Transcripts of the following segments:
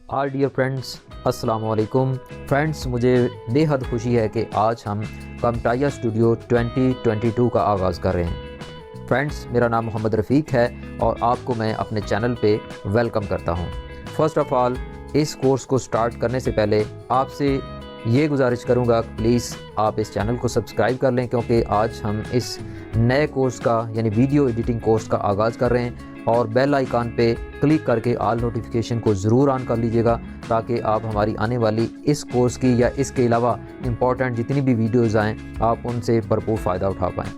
Are dear friends, अस्सलाम वालेकुम friends. मुझे बेहद खुशी है कि आज हम कमटाया स्टूडियो 2022 का आगाज़ कर रहे हैं। फ्रेंड्स, मेरा नाम मोहम्मद रफ़ीक है और आपको मैं अपने चैनल पे वेलकम करता हूं। फ़र्स्ट ऑफ़ ऑल, इस कोर्स को स्टार्ट करने से पहले आपसे ये गुजारिश करूंगा, प्लीज़ आप इस चैनल को सब्सक्राइब कर लें, क्योंकि आज हम इस नए कोर्स का यानी वीडियो एडिटिंग कोर्स का आगाज़ कर रहे हैं। और बेल आइकन पे क्लिक करके ऑल नोटिफिकेशन को ज़रूर ऑन कर लीजिएगा, ताकि आप हमारी आने वाली इस कोर्स की या इसके अलावा इम्पॉर्टेंट जितनी भी वीडियोज़ आएँ आप उनसे भरपूर फ़ायदा उठा पाएँ।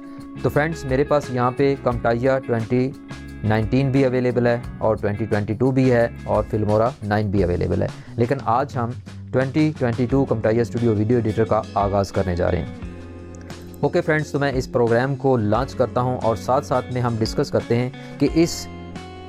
तो फ्रेंड्स, मेरे पास यहाँ पे कमटाया 2019 भी अवेलेबल है और 2022 भी है और फिल्मोरा 9 भी अवेलेबल है, लेकिन आज हम 2022 कमटाया स्टूडियो वीडियो एडिटर का आगाज़ करने जा रहे हैं। ओके फ्रेंड्स, तो मैं इस प्रोग्राम को लॉन्च करता हूं और साथ साथ में हम डिस्कस करते हैं कि इस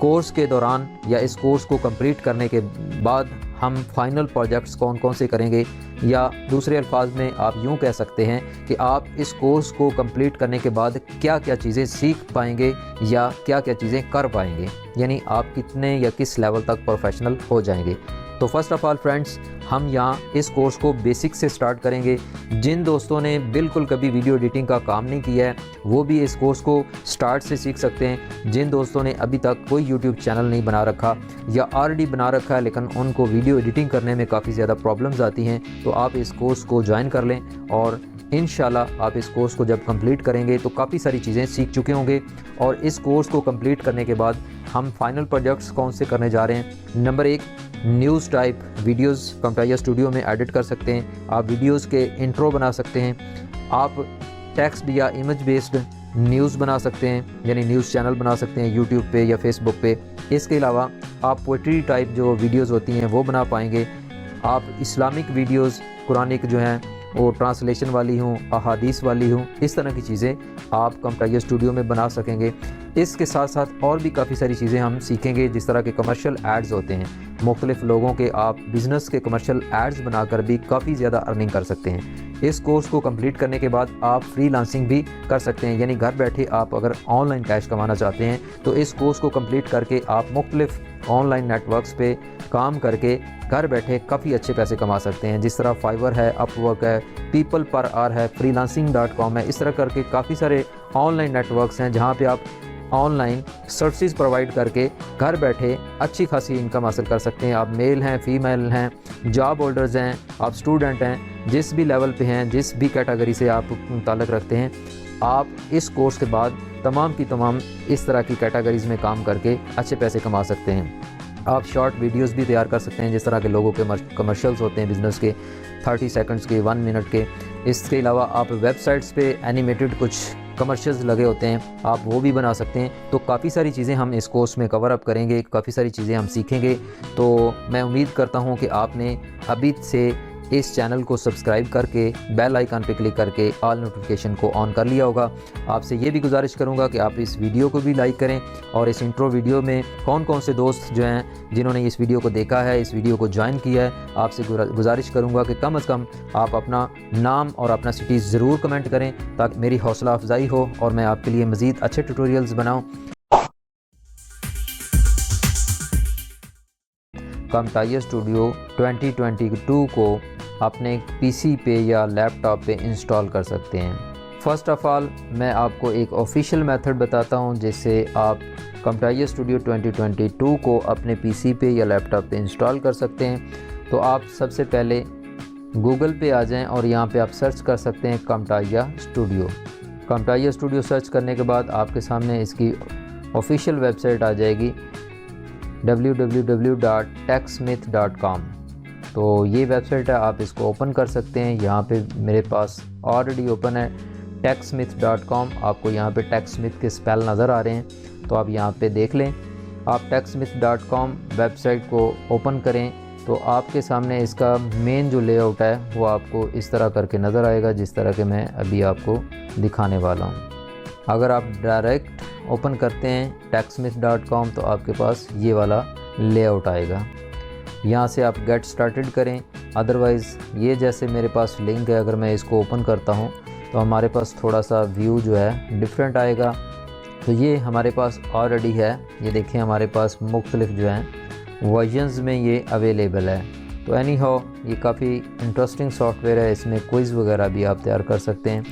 कोर्स के दौरान या इस कोर्स को कंप्लीट करने के बाद हम फाइनल प्रोजेक्ट्स कौन कौन से करेंगे, या दूसरे अल्फाज में आप यूँ कह सकते हैं कि आप इस कोर्स को कंप्लीट करने के बाद क्या क्या चीज़ें सीख पाएंगे या क्या क्या चीज़ें कर पाएंगे, यानी आप कितने या किस लेवल तक प्रोफेशनल हो जाएंगे। तो फर्स्ट ऑफ़ ऑल फ्रेंड्स, हम यहाँ इस कोर्स को बेसिक से स्टार्ट करेंगे। जिन दोस्तों ने बिल्कुल कभी वीडियो एडिटिंग का काम नहीं किया है वो भी इस कोर्स को स्टार्ट से सीख सकते हैं। जिन दोस्तों ने अभी तक कोई यूट्यूब चैनल नहीं बना रखा या ऑलरेडी बना रखा है लेकिन उनको वीडियो एडिटिंग करने में काफ़ी ज़्यादा प्रॉब्लम्स आती हैं, तो आप इस कोर्स को ज्वाइन कर लें और इंशाल्लाह आप इस कोर्स को जब कंप्लीट करेंगे तो काफ़ी सारी चीज़ें सीख चुके होंगे। और इस कोर्स को कंप्लीट करने के बाद हम फाइनल प्रोजेक्ट्स कौन से करने जा रहे हैं। Number 1, news type videos Camtasia studio में एडिट कर सकते हैं। आप वीडियोस के इंट्रो बना सकते हैं। आप टेक्स्ट या इमेज बेस्ड न्यूज़ बना सकते हैं, यानी न्यूज़ चैनल बना सकते हैं यूट्यूब पे या फेसबुक पे। इसके अलावा आप पोइट्री टाइप जो वीडियोस होती हैं वो बना पाएंगे। आप इस्लामिक वीडियोस कुरानिक जो हैं वो ट्रांसलेशन वाली हूँ, अहादीस वाली हूँ, इस तरह की चीज़ें आप कमटाया स्टूडियो में बना सकेंगे। इसके साथ साथ और भी काफ़ी सारी चीज़ें हम सीखेंगे, जिस तरह के कमर्शियल एड्स होते हैं, मुख्तलिफ़ लोगों के आप बिज़नेस के कमर्शियल एड्स बनाकर भी काफ़ी ज़्यादा अर्निंग कर सकते हैं। इस कोर्स को कंप्लीट करने के बाद आप फ्रीलांसिंग भी कर सकते हैं, यानी घर बैठे आप अगर ऑनलाइन कैश कमाना चाहते हैं तो इस कोर्स को कंप्लीट करके आप मुख्तलिफ़ ऑनलाइन नेटवर्क्स पे काम करके घर बैठे काफ़ी अच्छे पैसे कमा सकते हैं। जिस तरह फाइवर है, अपवर्क है, पीपल पर आर है, freelancing.com है, इस तरह करके काफ़ी सारे ऑनलाइन नेटवर्क्स हैं जहाँ पे आप ऑनलाइन सर्विसेज प्रोवाइड करके घर बैठे अच्छी खासी इनकम हासिल कर सकते हैं। आप मेल हैं, फीमेल हैं, जॉब होल्डर्स हैं, आप स्टूडेंट हैं, जिस भी लेवल पे हैं, जिस भी कैटेगरी से आप ताल्लुक़ रखते हैं, आप इस कोर्स के बाद तमाम की तमाम इस तरह की कैटेगरीज़ में काम करके अच्छे पैसे कमा सकते हैं। आप शॉर्ट वीडियोस भी तैयार कर सकते हैं, जिस तरह के लोगों के कमर्शियल्स होते हैं बिज़नेस के, 30 सेकंड्स के, 1 मिनट के। इसके अलावा आप वेबसाइट्स पे एनिमेटेड कुछ कमर्शियल्स लगे होते हैं, आप वो भी बना सकते हैं। तो काफ़ी सारी चीज़ें हम इस कोर्स में कवर अप करेंगे, काफ़ी सारी चीज़ें हम सीखेंगे। तो मैं उम्मीद करता हूँ कि आपने अभी से इस चैनल को सब्सक्राइब करके बेल आइकन पे क्लिक करके ऑल नोटिफिकेशन को ऑन कर लिया होगा। आपसे ये भी गुजारिश करूँगा कि आप इस वीडियो को भी लाइक करें और इस इंट्रो वीडियो में कौन कौन से दोस्त जो हैं जिन्होंने इस वीडियो को देखा है, इस वीडियो को ज्वाइन किया है, आपसे गुजारिश करूँगा कि कम से कम आप अपना नाम और अपना सिटी ज़रूर कमेंट करें, ताकि मेरी हौसला अफजाई हो और मैं आपके लिए मज़ीद अच्छे ट्यूटोरियल्स बनाऊँ। कमटाया स्टूडियो 2022 को अपने पीसी पे या लैपटॉप पे इंस्टॉल कर सकते हैं। फ़र्स्ट ऑफ़ ऑल, मैं आपको एक ऑफिशियल मेथड बताता हूं जिससे आप कमटाया स्टूडियो 2022 को अपने पीसी पे या लैपटॉप पे इंस्टॉल कर सकते हैं। तो आप सबसे पहले गूगल पे आ जाएं और यहां पे आप सर्च कर सकते हैं कमटाया स्टूडियो। कमटाया स्टूडियो सर्च करने के बाद आपके सामने इसकी ऑफिशियल वेबसाइट आ जाएगी www.techsmith.com। तो ये वेबसाइट है, आप इसको ओपन कर सकते हैं। यहाँ पे मेरे पास ऑलरेडी ओपन है techsmith.com। आपको यहाँ पे techsmith के स्पेल नज़र आ रहे हैं, तो आप यहाँ पे देख लें। आप techsmith.com वेबसाइट को ओपन करें तो आपके सामने इसका मेन जो लेआउट है वो आपको इस तरह करके नज़र आएगा, जिस तरह के मैं अभी आपको दिखाने वाला हूँ। अगर आप डायरेक्ट ओपन करते हैं techsmith.com तो आपके पास ये वाला लेआउट आएगा। यहाँ से आप गेट स्टार्टेड करें। अदरवाइज़ ये जैसे मेरे पास लिंक है, अगर मैं इसको ओपन करता हूँ तो हमारे पास थोड़ा सा व्यू जो है डिफरेंट आएगा। तो ये हमारे पास ऑलरेडी है, ये देखें हमारे पास मुख्तलिफ जो हैं वर्जन्स में ये अवेलेबल है। तो एनी हाउ ये काफ़ी इंटरेस्टिंग सॉफ्टवेयर है, इसमें क्विज़ वगैरह भी आप तैयार कर सकते हैं।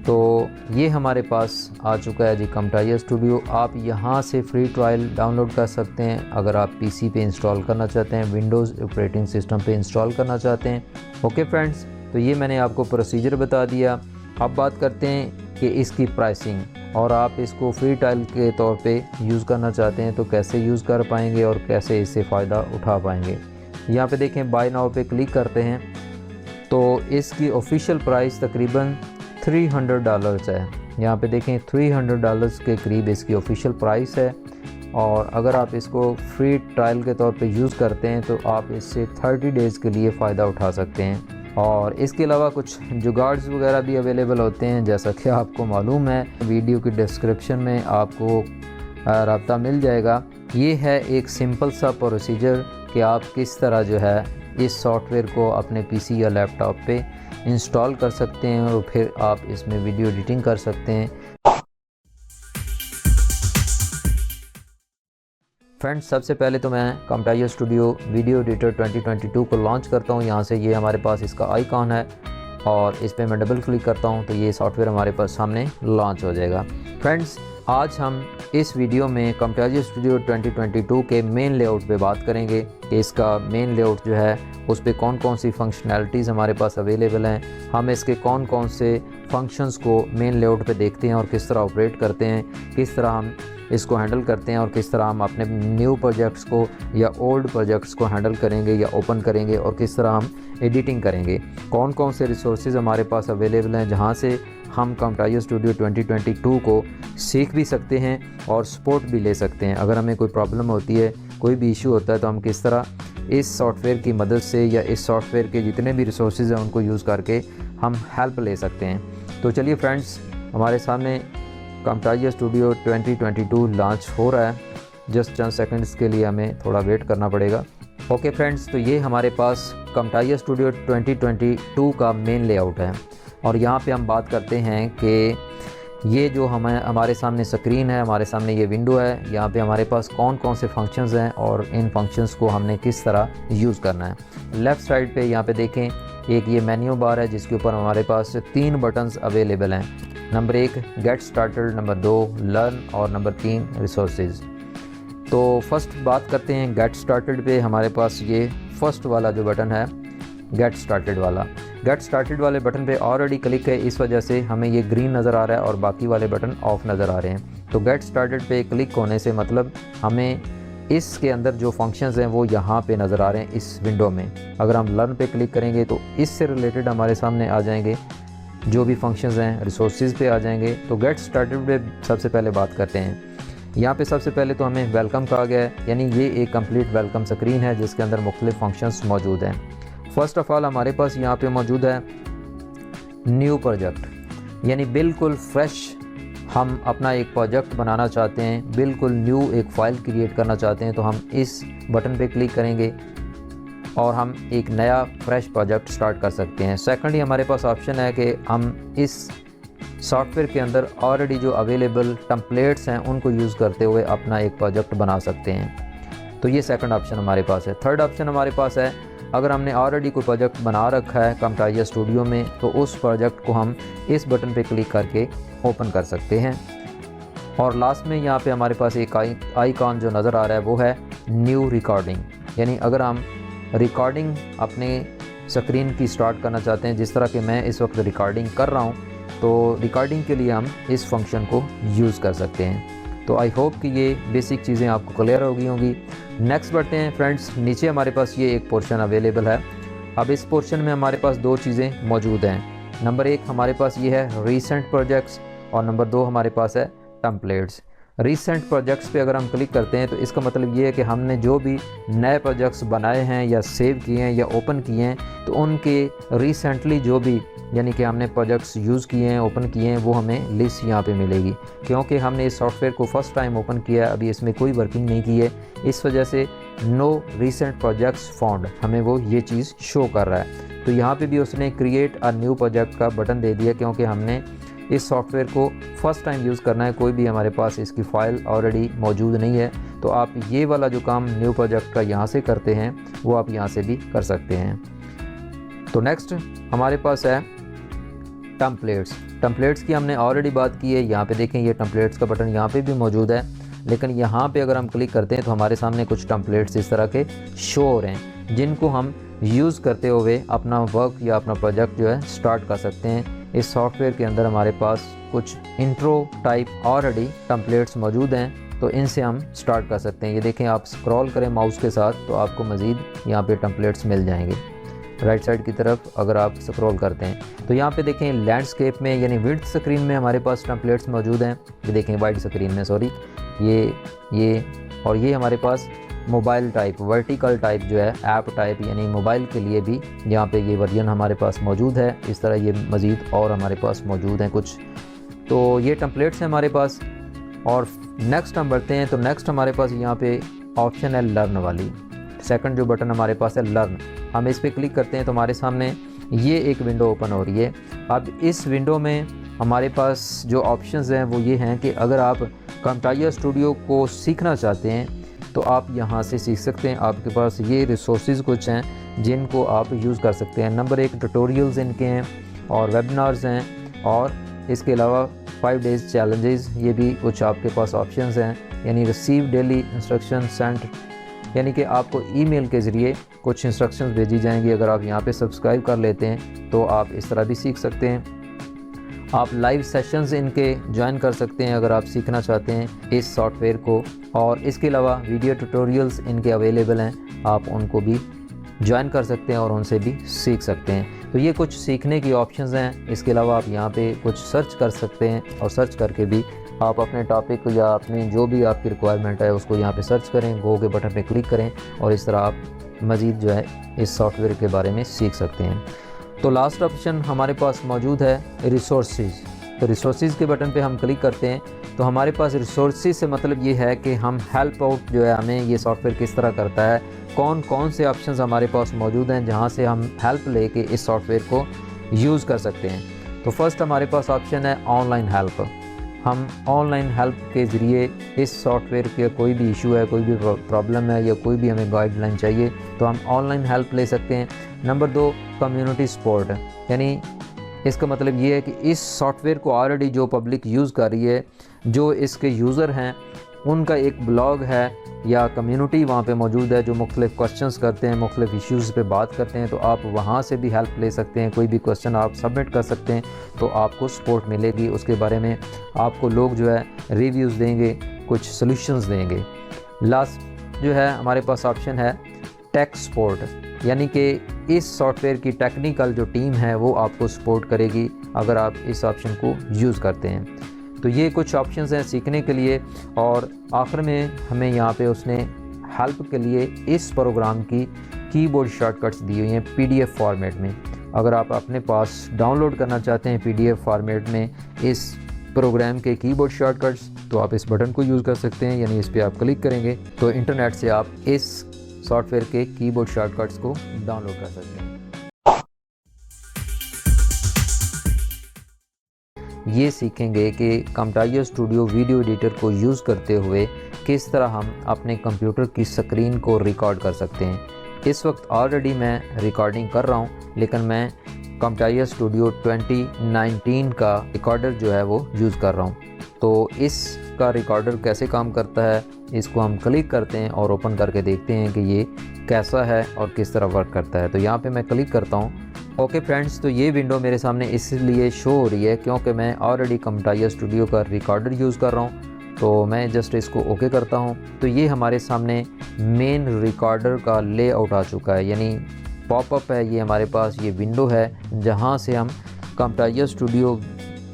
तो ये हमारे पास आ चुका है जी कम्प्टाइया स्टूडियो। आप यहाँ से फ्री ट्रायल डाउनलोड कर सकते हैं अगर आप पीसी पे इंस्टॉल करना चाहते हैं, विंडोज़ ऑपरेटिंग सिस्टम पे इंस्टॉल करना चाहते हैं। ओके फ्रेंड्स, तो ये मैंने आपको प्रोसीजर बता दिया। अब बात करते हैं कि इसकी प्राइसिंग, और आप इसको फ्री ट्रायल के तौर पे यूज़ करना चाहते हैं तो कैसे यूज़ कर पाएंगे और कैसे इससे फ़ायदा उठा पाएंगे। यहाँ पे देखें, बाय नाउ पे क्लिक करते हैं तो इसकी ऑफिशियल प्राइस तकरीबन $300 है। यहाँ पे देखें $300 के करीब इसकी ऑफिशियल प्राइस है। और अगर आप इसको फ्री ट्रायल के तौर पे यूज़ करते हैं तो आप इससे 30 डेज़ के लिए फ़ायदा उठा सकते हैं। और इसके अलावा कुछ जुगाड्स वगैरह भी अवेलेबल होते हैं, जैसा कि आपको मालूम है। वीडियो की डिस्क्रिप्शन में आपको राब्ता मिल जाएगा। ये है एक सिंपल सा प्रोसीजर कि आप किस तरह जो है इस सॉफ्टवेयर को अपने पीसी या लैपटॉप पे इंस्टॉल कर सकते हैं और फिर आप इसमें वीडियो एडिटिंग कर सकते हैं। फ्रेंड्स, सबसे पहले तो मैं कम्प्टाइया स्टूडियो वीडियो एडिटर 2022 को लॉन्च करता हूँ। यहाँ से ये हमारे पास इसका आइकॉन है और इस पर मैं डबल क्लिक करता हूँ तो ये सॉफ्टवेयर हमारे पास सामने लॉन्च हो जाएगा। फ्रेंड्स, आज हम इस वीडियो में कम्प्टाइया स्टूडियो 2022 के मेन लेआउट पे बात करेंगे कि इसका मेन लेआउट जो है उस पर कौन कौन सी फंक्शनैलिटीज़ हमारे पास अवेलेबल हैं, हम इसके कौन कौन से फंक्शंस को मेन लेआउट पे देखते हैं और किस तरह ऑपरेट करते हैं, किस तरह हम इसको हैंडल करते हैं और किस तरह हम अपने न्यू प्रोजेक्ट्स को या ओल्ड प्रोजेक्ट्स को हैंडल करेंगे या ओपन करेंगे और किस तरह हम एडिटिंग करेंगे, कौन कौन से रिसोर्सेज हमारे पास अवेलेबल हैं जहां से हम कम्प्टाइया स्टूडियो 2022 को सीख भी सकते हैं और सपोर्ट भी ले सकते हैं। अगर हमें कोई प्रॉब्लम होती है, कोई भी इशू होता है तो हम किस तरह इस सॉफ्टवेयर की मदद से या इस सॉफ्टवेयर के जितने भी रिसोर्सेज हैं उनको यूज़ करके हम हेल्प ले सकते हैं। तो चलिए फ्रेंड्स, हमारे सामने कम्प्टाइया स्टूडियो 2022 लॉन्च हो रहा है। जस्ट चंद सेकंड्स के लिए हमें थोड़ा वेट करना पड़ेगा। ओके फ्रेंड्स, तो ये हमारे पास कम्प्टाइया स्टूडियो 2022 का मेन लेआउट है और यहाँ पे हम बात करते हैं कि ये जो हमारे सामने स्क्रीन है, हमारे सामने ये विंडो है, यहाँ पे हमारे पास कौन कौन से फंक्शंस हैं और इन फंक्शंस को हमने किस तरह यूज़ करना है। लेफ़्ट साइड पे यहाँ पे देखें, एक ये मेन्यू बार है जिसके ऊपर हमारे पास 3 बटन्स अवेलेबल हैं। Number 1 get started, number 2 learn और नंबर 3 रिसोर्सेज। तो फर्स्ट बात करते हैं गेट स्टार्टेड पे। हमारे पास ये फर्स्ट वाला जो बटन है गेट स्टार्टेड वाला, गेट स्टार्टेड वाले बटन पे ऑलरेडी क्लिक है, इस वजह से हमें ये ग्रीन नज़र आ रहा है और बाकी वाले बटन ऑफ नज़र आ रहे हैं। तो गेट स्टार्टेड पे क्लिक होने से मतलब हमें इसके अंदर जो फंक्शंस हैं वो यहाँ पे नज़र आ रहे हैं इस विंडो में। अगर हम लर्न पे क्लिक करेंगे तो इससे रिलेटेड हमारे सामने आ जाएंगे जो भी फंक्शंस हैं, रिसोर्सेज पे आ जाएंगे। तो गेट स्टार्टेड पे सबसे पहले बात करते हैं। यहाँ पे सबसे पहले तो हमें वेलकम कहा गया है, यानी ये एक कंप्लीट वेलकम स्क्रीन है जिसके अंदर मुख्तलिफ फंक्शंस मौजूद हैं। फर्स्ट ऑफ ऑल हमारे पास यहाँ पे मौजूद है न्यू प्रोजेक्ट, यानी बिल्कुल फ्रेश हम अपना एक प्रोजेक्ट बनाना चाहते हैं, बिल्कुल न्यू एक फ़ाइल क्रिएट करना चाहते हैं तो हम इस बटन पे क्लिक करेंगे और हम एक नया फ्रेश प्रोजेक्ट स्टार्ट कर सकते हैं। सेकंडली हमारे पास ऑप्शन है कि हम इस सॉफ्टवेयर के अंदर ऑलरेडी जो अवेलेबल टेम्पलेट्स हैं उनको यूज़ करते हुए अपना एक प्रोजेक्ट बना सकते हैं। तो ये सेकंड ऑप्शन हमारे पास है। थर्ड ऑप्शन हमारे पास है, अगर हमने ऑलरेडी कोई प्रोजेक्ट बना रखा है कम्प्टाइया स्टूडियो में तो उस प्रोजेक्ट को हम इस बटन पे क्लिक करके ओपन कर सकते हैं। और लास्ट में यहाँ पे हमारे पास एक आइकॉन जो नज़र आ रहा है वो है न्यू रिकॉर्डिंग, यानी अगर हम रिकॉर्डिंग अपने स्क्रीन की स्टार्ट करना चाहते हैं, जिस तरह कि मैं इस वक्त रिकॉर्डिंग कर रहा हूँ, तो रिकॉर्डिंग के लिए हम इस फंक्शन को यूज़ कर सकते हैं। तो आई होप कि ये बेसिक चीज़ें आपको क्लियर हो गई होंगी। नेक्स्ट बढ़ते हैं फ्रेंड्स, नीचे हमारे पास ये एक पोर्शन अवेलेबल है। अब इस पोर्शन में हमारे पास 2 चीज़ें मौजूद हैं। नंबर 1 हमारे पास ये है रीसेंट प्रोजेक्ट्स और नंबर 2 हमारे पास है टेम्पलेट्स। रीसेंट प्रोजेक्ट्स पे अगर हम क्लिक करते हैं तो इसका मतलब ये है कि हमने जो भी नए प्रोजेक्ट्स बनाए हैं या सेव किए हैं या ओपन किए हैं तो उनके रिसेंटली जो भी यानी कि हमने प्रोजेक्ट्स यूज़ किए हैं, ओपन किए हैं, वो हमें लिस्ट यहाँ पे मिलेगी। क्योंकि हमने इस सॉफ्टवेयर को फर्स्ट टाइम ओपन किया है, अभी इसमें कोई वर्किंग नहीं की है, इस वजह से नो रीसेंट प्रोजेक्ट्स फाउंड हमें वो ये चीज़ शो कर रहा है। तो यहाँ पे भी उसने क्रिएट अ न्यू प्रोजेक्ट का बटन दे दिया क्योंकि हमने इस सॉफ्टवेयर को फर्स्ट टाइम यूज़ करना है, कोई भी हमारे पास इसकी फ़ाइल ऑलरेडी मौजूद नहीं है, तो आप ये वाला जो काम न्यू प्रोजेक्ट का यहाँ से करते हैं वो आप यहाँ से भी कर सकते हैं। तो नेक्स्ट हमारे पास है टेम्पलेट्स की हमने ऑलरेडी बात की है। यहाँ पे देखें, ये टेम्पलेट्स का बटन यहाँ पे भी मौजूद है, लेकिन यहाँ पे अगर हम क्लिक करते हैं तो हमारे सामने कुछ टेम्पलेट्स इस तरह के शो हो रहे हैं, जिनको हम यूज़ करते हुए अपना वर्क या अपना प्रोजेक्ट जो है स्टार्ट कर सकते हैं। इस सॉफ्टवेयर के अंदर हमारे पास कुछ इंट्रो टाइप ऑलरेडी टेम्पलेट्स मौजूद हैं, तो इनसे हम स्टार्ट कर सकते हैं। ये देखें, आप स्क्रॉल करें माउस के साथ तो आपको मज़ीद यहाँ पे टेम्पलेट्स मिल जाएंगे। राइट साइड की तरफ अगर आप स्क्रॉल करते हैं तो यहाँ पे देखें लैंडस्केप में यानी विड्थ स्क्रीन में हमारे पास टेम्पलेट्स मौजूद हैं। ये देखें वाइड स्क्रीन में, सॉरी, ये और ये हमारे पास मोबाइल टाइप, वर्टिकल टाइप जो है ऐप टाइप, यानी मोबाइल के लिए भी यहाँ पे ये वर्जन हमारे पास मौजूद है। इस तरह ये मज़ीद और हमारे पास मौजूद हैं कुछ। तो ये टेम्पलेट्स हैं हमारे पास। और नेक्स्ट हम बढ़ते हैं, तो नेक्स्ट हमारे पास यहाँ पे ऑप्शन है लर्न वाली। सेकंड जो बटन हमारे पास है लर्न, हम इस पर क्लिक करते हैं तो हमारे सामने ये एक विंडो ओपन हो रही है। अब इस विंडो में हमारे पास जो ऑप्शंस हैं वो ये हैं कि अगर आप camtasia स्टूडियो को सीखना चाहते हैं तो आप यहाँ से सीख सकते हैं। आपके पास ये रिसोर्सेज कुछ हैं जिनको आप यूज़ कर सकते हैं। नंबर 1 ट्यूटोरियल्स इनके हैं और वेबिनार्स हैं, और इसके अलावा 5 डेज़ चैलेंजेस, ये भी कुछ आपके पास ऑप्शंस हैं। यानी रिसीव डेली इंस्ट्रक्शन सेंड, यानी कि आपको ईमेल के ज़रिए कुछ इंस्ट्रक्शंस भेजी जाएंगी। अगर आप यहाँ पे सब्सक्राइब कर लेते हैं तो आप इस तरह भी सीख सकते हैं। आप लाइव सेशंस इनके ज्वाइन कर सकते हैं अगर आप सीखना चाहते हैं इस सॉफ्टवेयर को, और इसके अलावा वीडियो ट्यूटोरियल्स इनके अवेलेबल हैं, आप उनको भी ज्वाइन कर सकते हैं और उनसे भी सीख सकते हैं। तो ये कुछ सीखने की ऑप्शंस हैं। इसके अलावा आप यहाँ पे कुछ सर्च कर सकते हैं और सर्च करके भी आप अपने टॉपिक या अपनी जो भी आपकी रिक्वायरमेंट है उसको यहाँ पे सर्च करें, गो के बटन पे क्लिक करें और इस तरह आप मज़ीद जो है इस सॉफ्टवेयर के बारे में सीख सकते हैं। तो लास्ट ऑप्शन हमारे पास मौजूद है रिसोर्सेज। तो रिसोर्सेज के बटन पे हम क्लिक करते हैं तो हमारे पास रिसोर्सेज से मतलब ये है कि हम हेल्प आउट जो है, हमें ये सॉफ्टवेयर किस तरह करता है, कौन कौन से ऑप्शंस हमारे पास मौजूद हैं जहाँ से हम हेल्प लेके इस सॉफ्टवेयर को यूज़ कर सकते हैं। तो फर्स्ट हमारे पास ऑप्शन है ऑनलाइन हेल्प। हम ऑनलाइन हेल्प के ज़रिए इस सॉफ्टवेयर के कोई भी इशू है, कोई भी प्रॉब्लम है या कोई भी हमें गाइडलाइन चाहिए तो हम ऑनलाइन हेल्प ले सकते हैं। नंबर 2 कम्युनिटी सपोर्ट, यानी इसका मतलब ये है कि इस सॉफ्टवेयर को ऑलरेडी जो पब्लिक यूज़ कर रही है, जो इसके यूज़र हैं, उनका एक ब्लॉग है या कम्युनिटी वहाँ पे मौजूद है जो मुख्तलिफ़ क्वेश्चंस करते हैं, मुख्तलिफ़ इश्यूज़ पे बात करते हैं। तो आप वहाँ से भी हेल्प ले सकते हैं। कोई भी क्वेश्चन आप सबमिट कर सकते हैं तो आपको सपोर्ट मिलेगी, उसके बारे में आपको लोग जो है रिव्यूज़ देंगे, कुछ सॉल्यूशंस देंगे। लास्ट जो है हमारे पास ऑप्शन है टेक सपोर्ट, यानी कि इस सॉफ्टवेयर की टेक्निकल जो टीम है वो आपको सपोर्ट करेगी अगर आप इस ऑप्शन को यूज़ करते हैं। तो ये कुछ ऑप्शंस हैं सीखने के लिए। और आखिर में हमें यहाँ पे उसने हेल्प के लिए इस प्रोग्राम की कीबोर्ड शॉर्टकट्स दी हुई हैं पीडीएफ फॉर्मेट में। अगर आप अपने पास डाउनलोड करना चाहते हैं पीडीएफ फॉर्मेट में इस प्रोग्राम के कीबोर्ड शॉर्टकट्स तो आप इस बटन को यूज़ कर सकते हैं, यानी इस पर आप क्लिक करेंगे तो इंटरनेट से आप इस सॉफ्टवेयर के कीबोर्ड शॉर्टकट्स को डाउनलोड कर सकते हैं। ये सीखेंगे कि camtasia स्टूडियो वीडियो एडिटर को यूज़ करते हुए किस तरह हम अपने कंप्यूटर की स्क्रीन को रिकॉर्ड कर सकते हैं। इस वक्त ऑलरेडी मैं रिकॉर्डिंग कर रहा हूँ, लेकिन मैं camtasia स्टूडियो 2019 का रिकॉर्डर जो है वो यूज़ कर रहा हूँ। तो इसका रिकॉर्डर कैसे काम करता है, इसको हम क्लिक करते हैं और ओपन करके देखते हैं कि ये कैसा है और किस तरह वर्क करता है। तो यहाँ पे मैं क्लिक करता हूँ। ओके फ्रेंड्स, तो ये विंडो मेरे सामने इसलिए शो हो रही है क्योंकि मैं ऑलरेडी camtasia स्टूडियो का रिकॉर्डर यूज़ कर रहा हूँ। तो मैं जस्ट इसको ओके करता हूँ तो ये हमारे सामने मेन रिकॉर्डर का लेआउट आ चुका है, यानी पॉपअप है ये हमारे पास, ये विंडो है जहाँ से हम camtasia स्टूडियो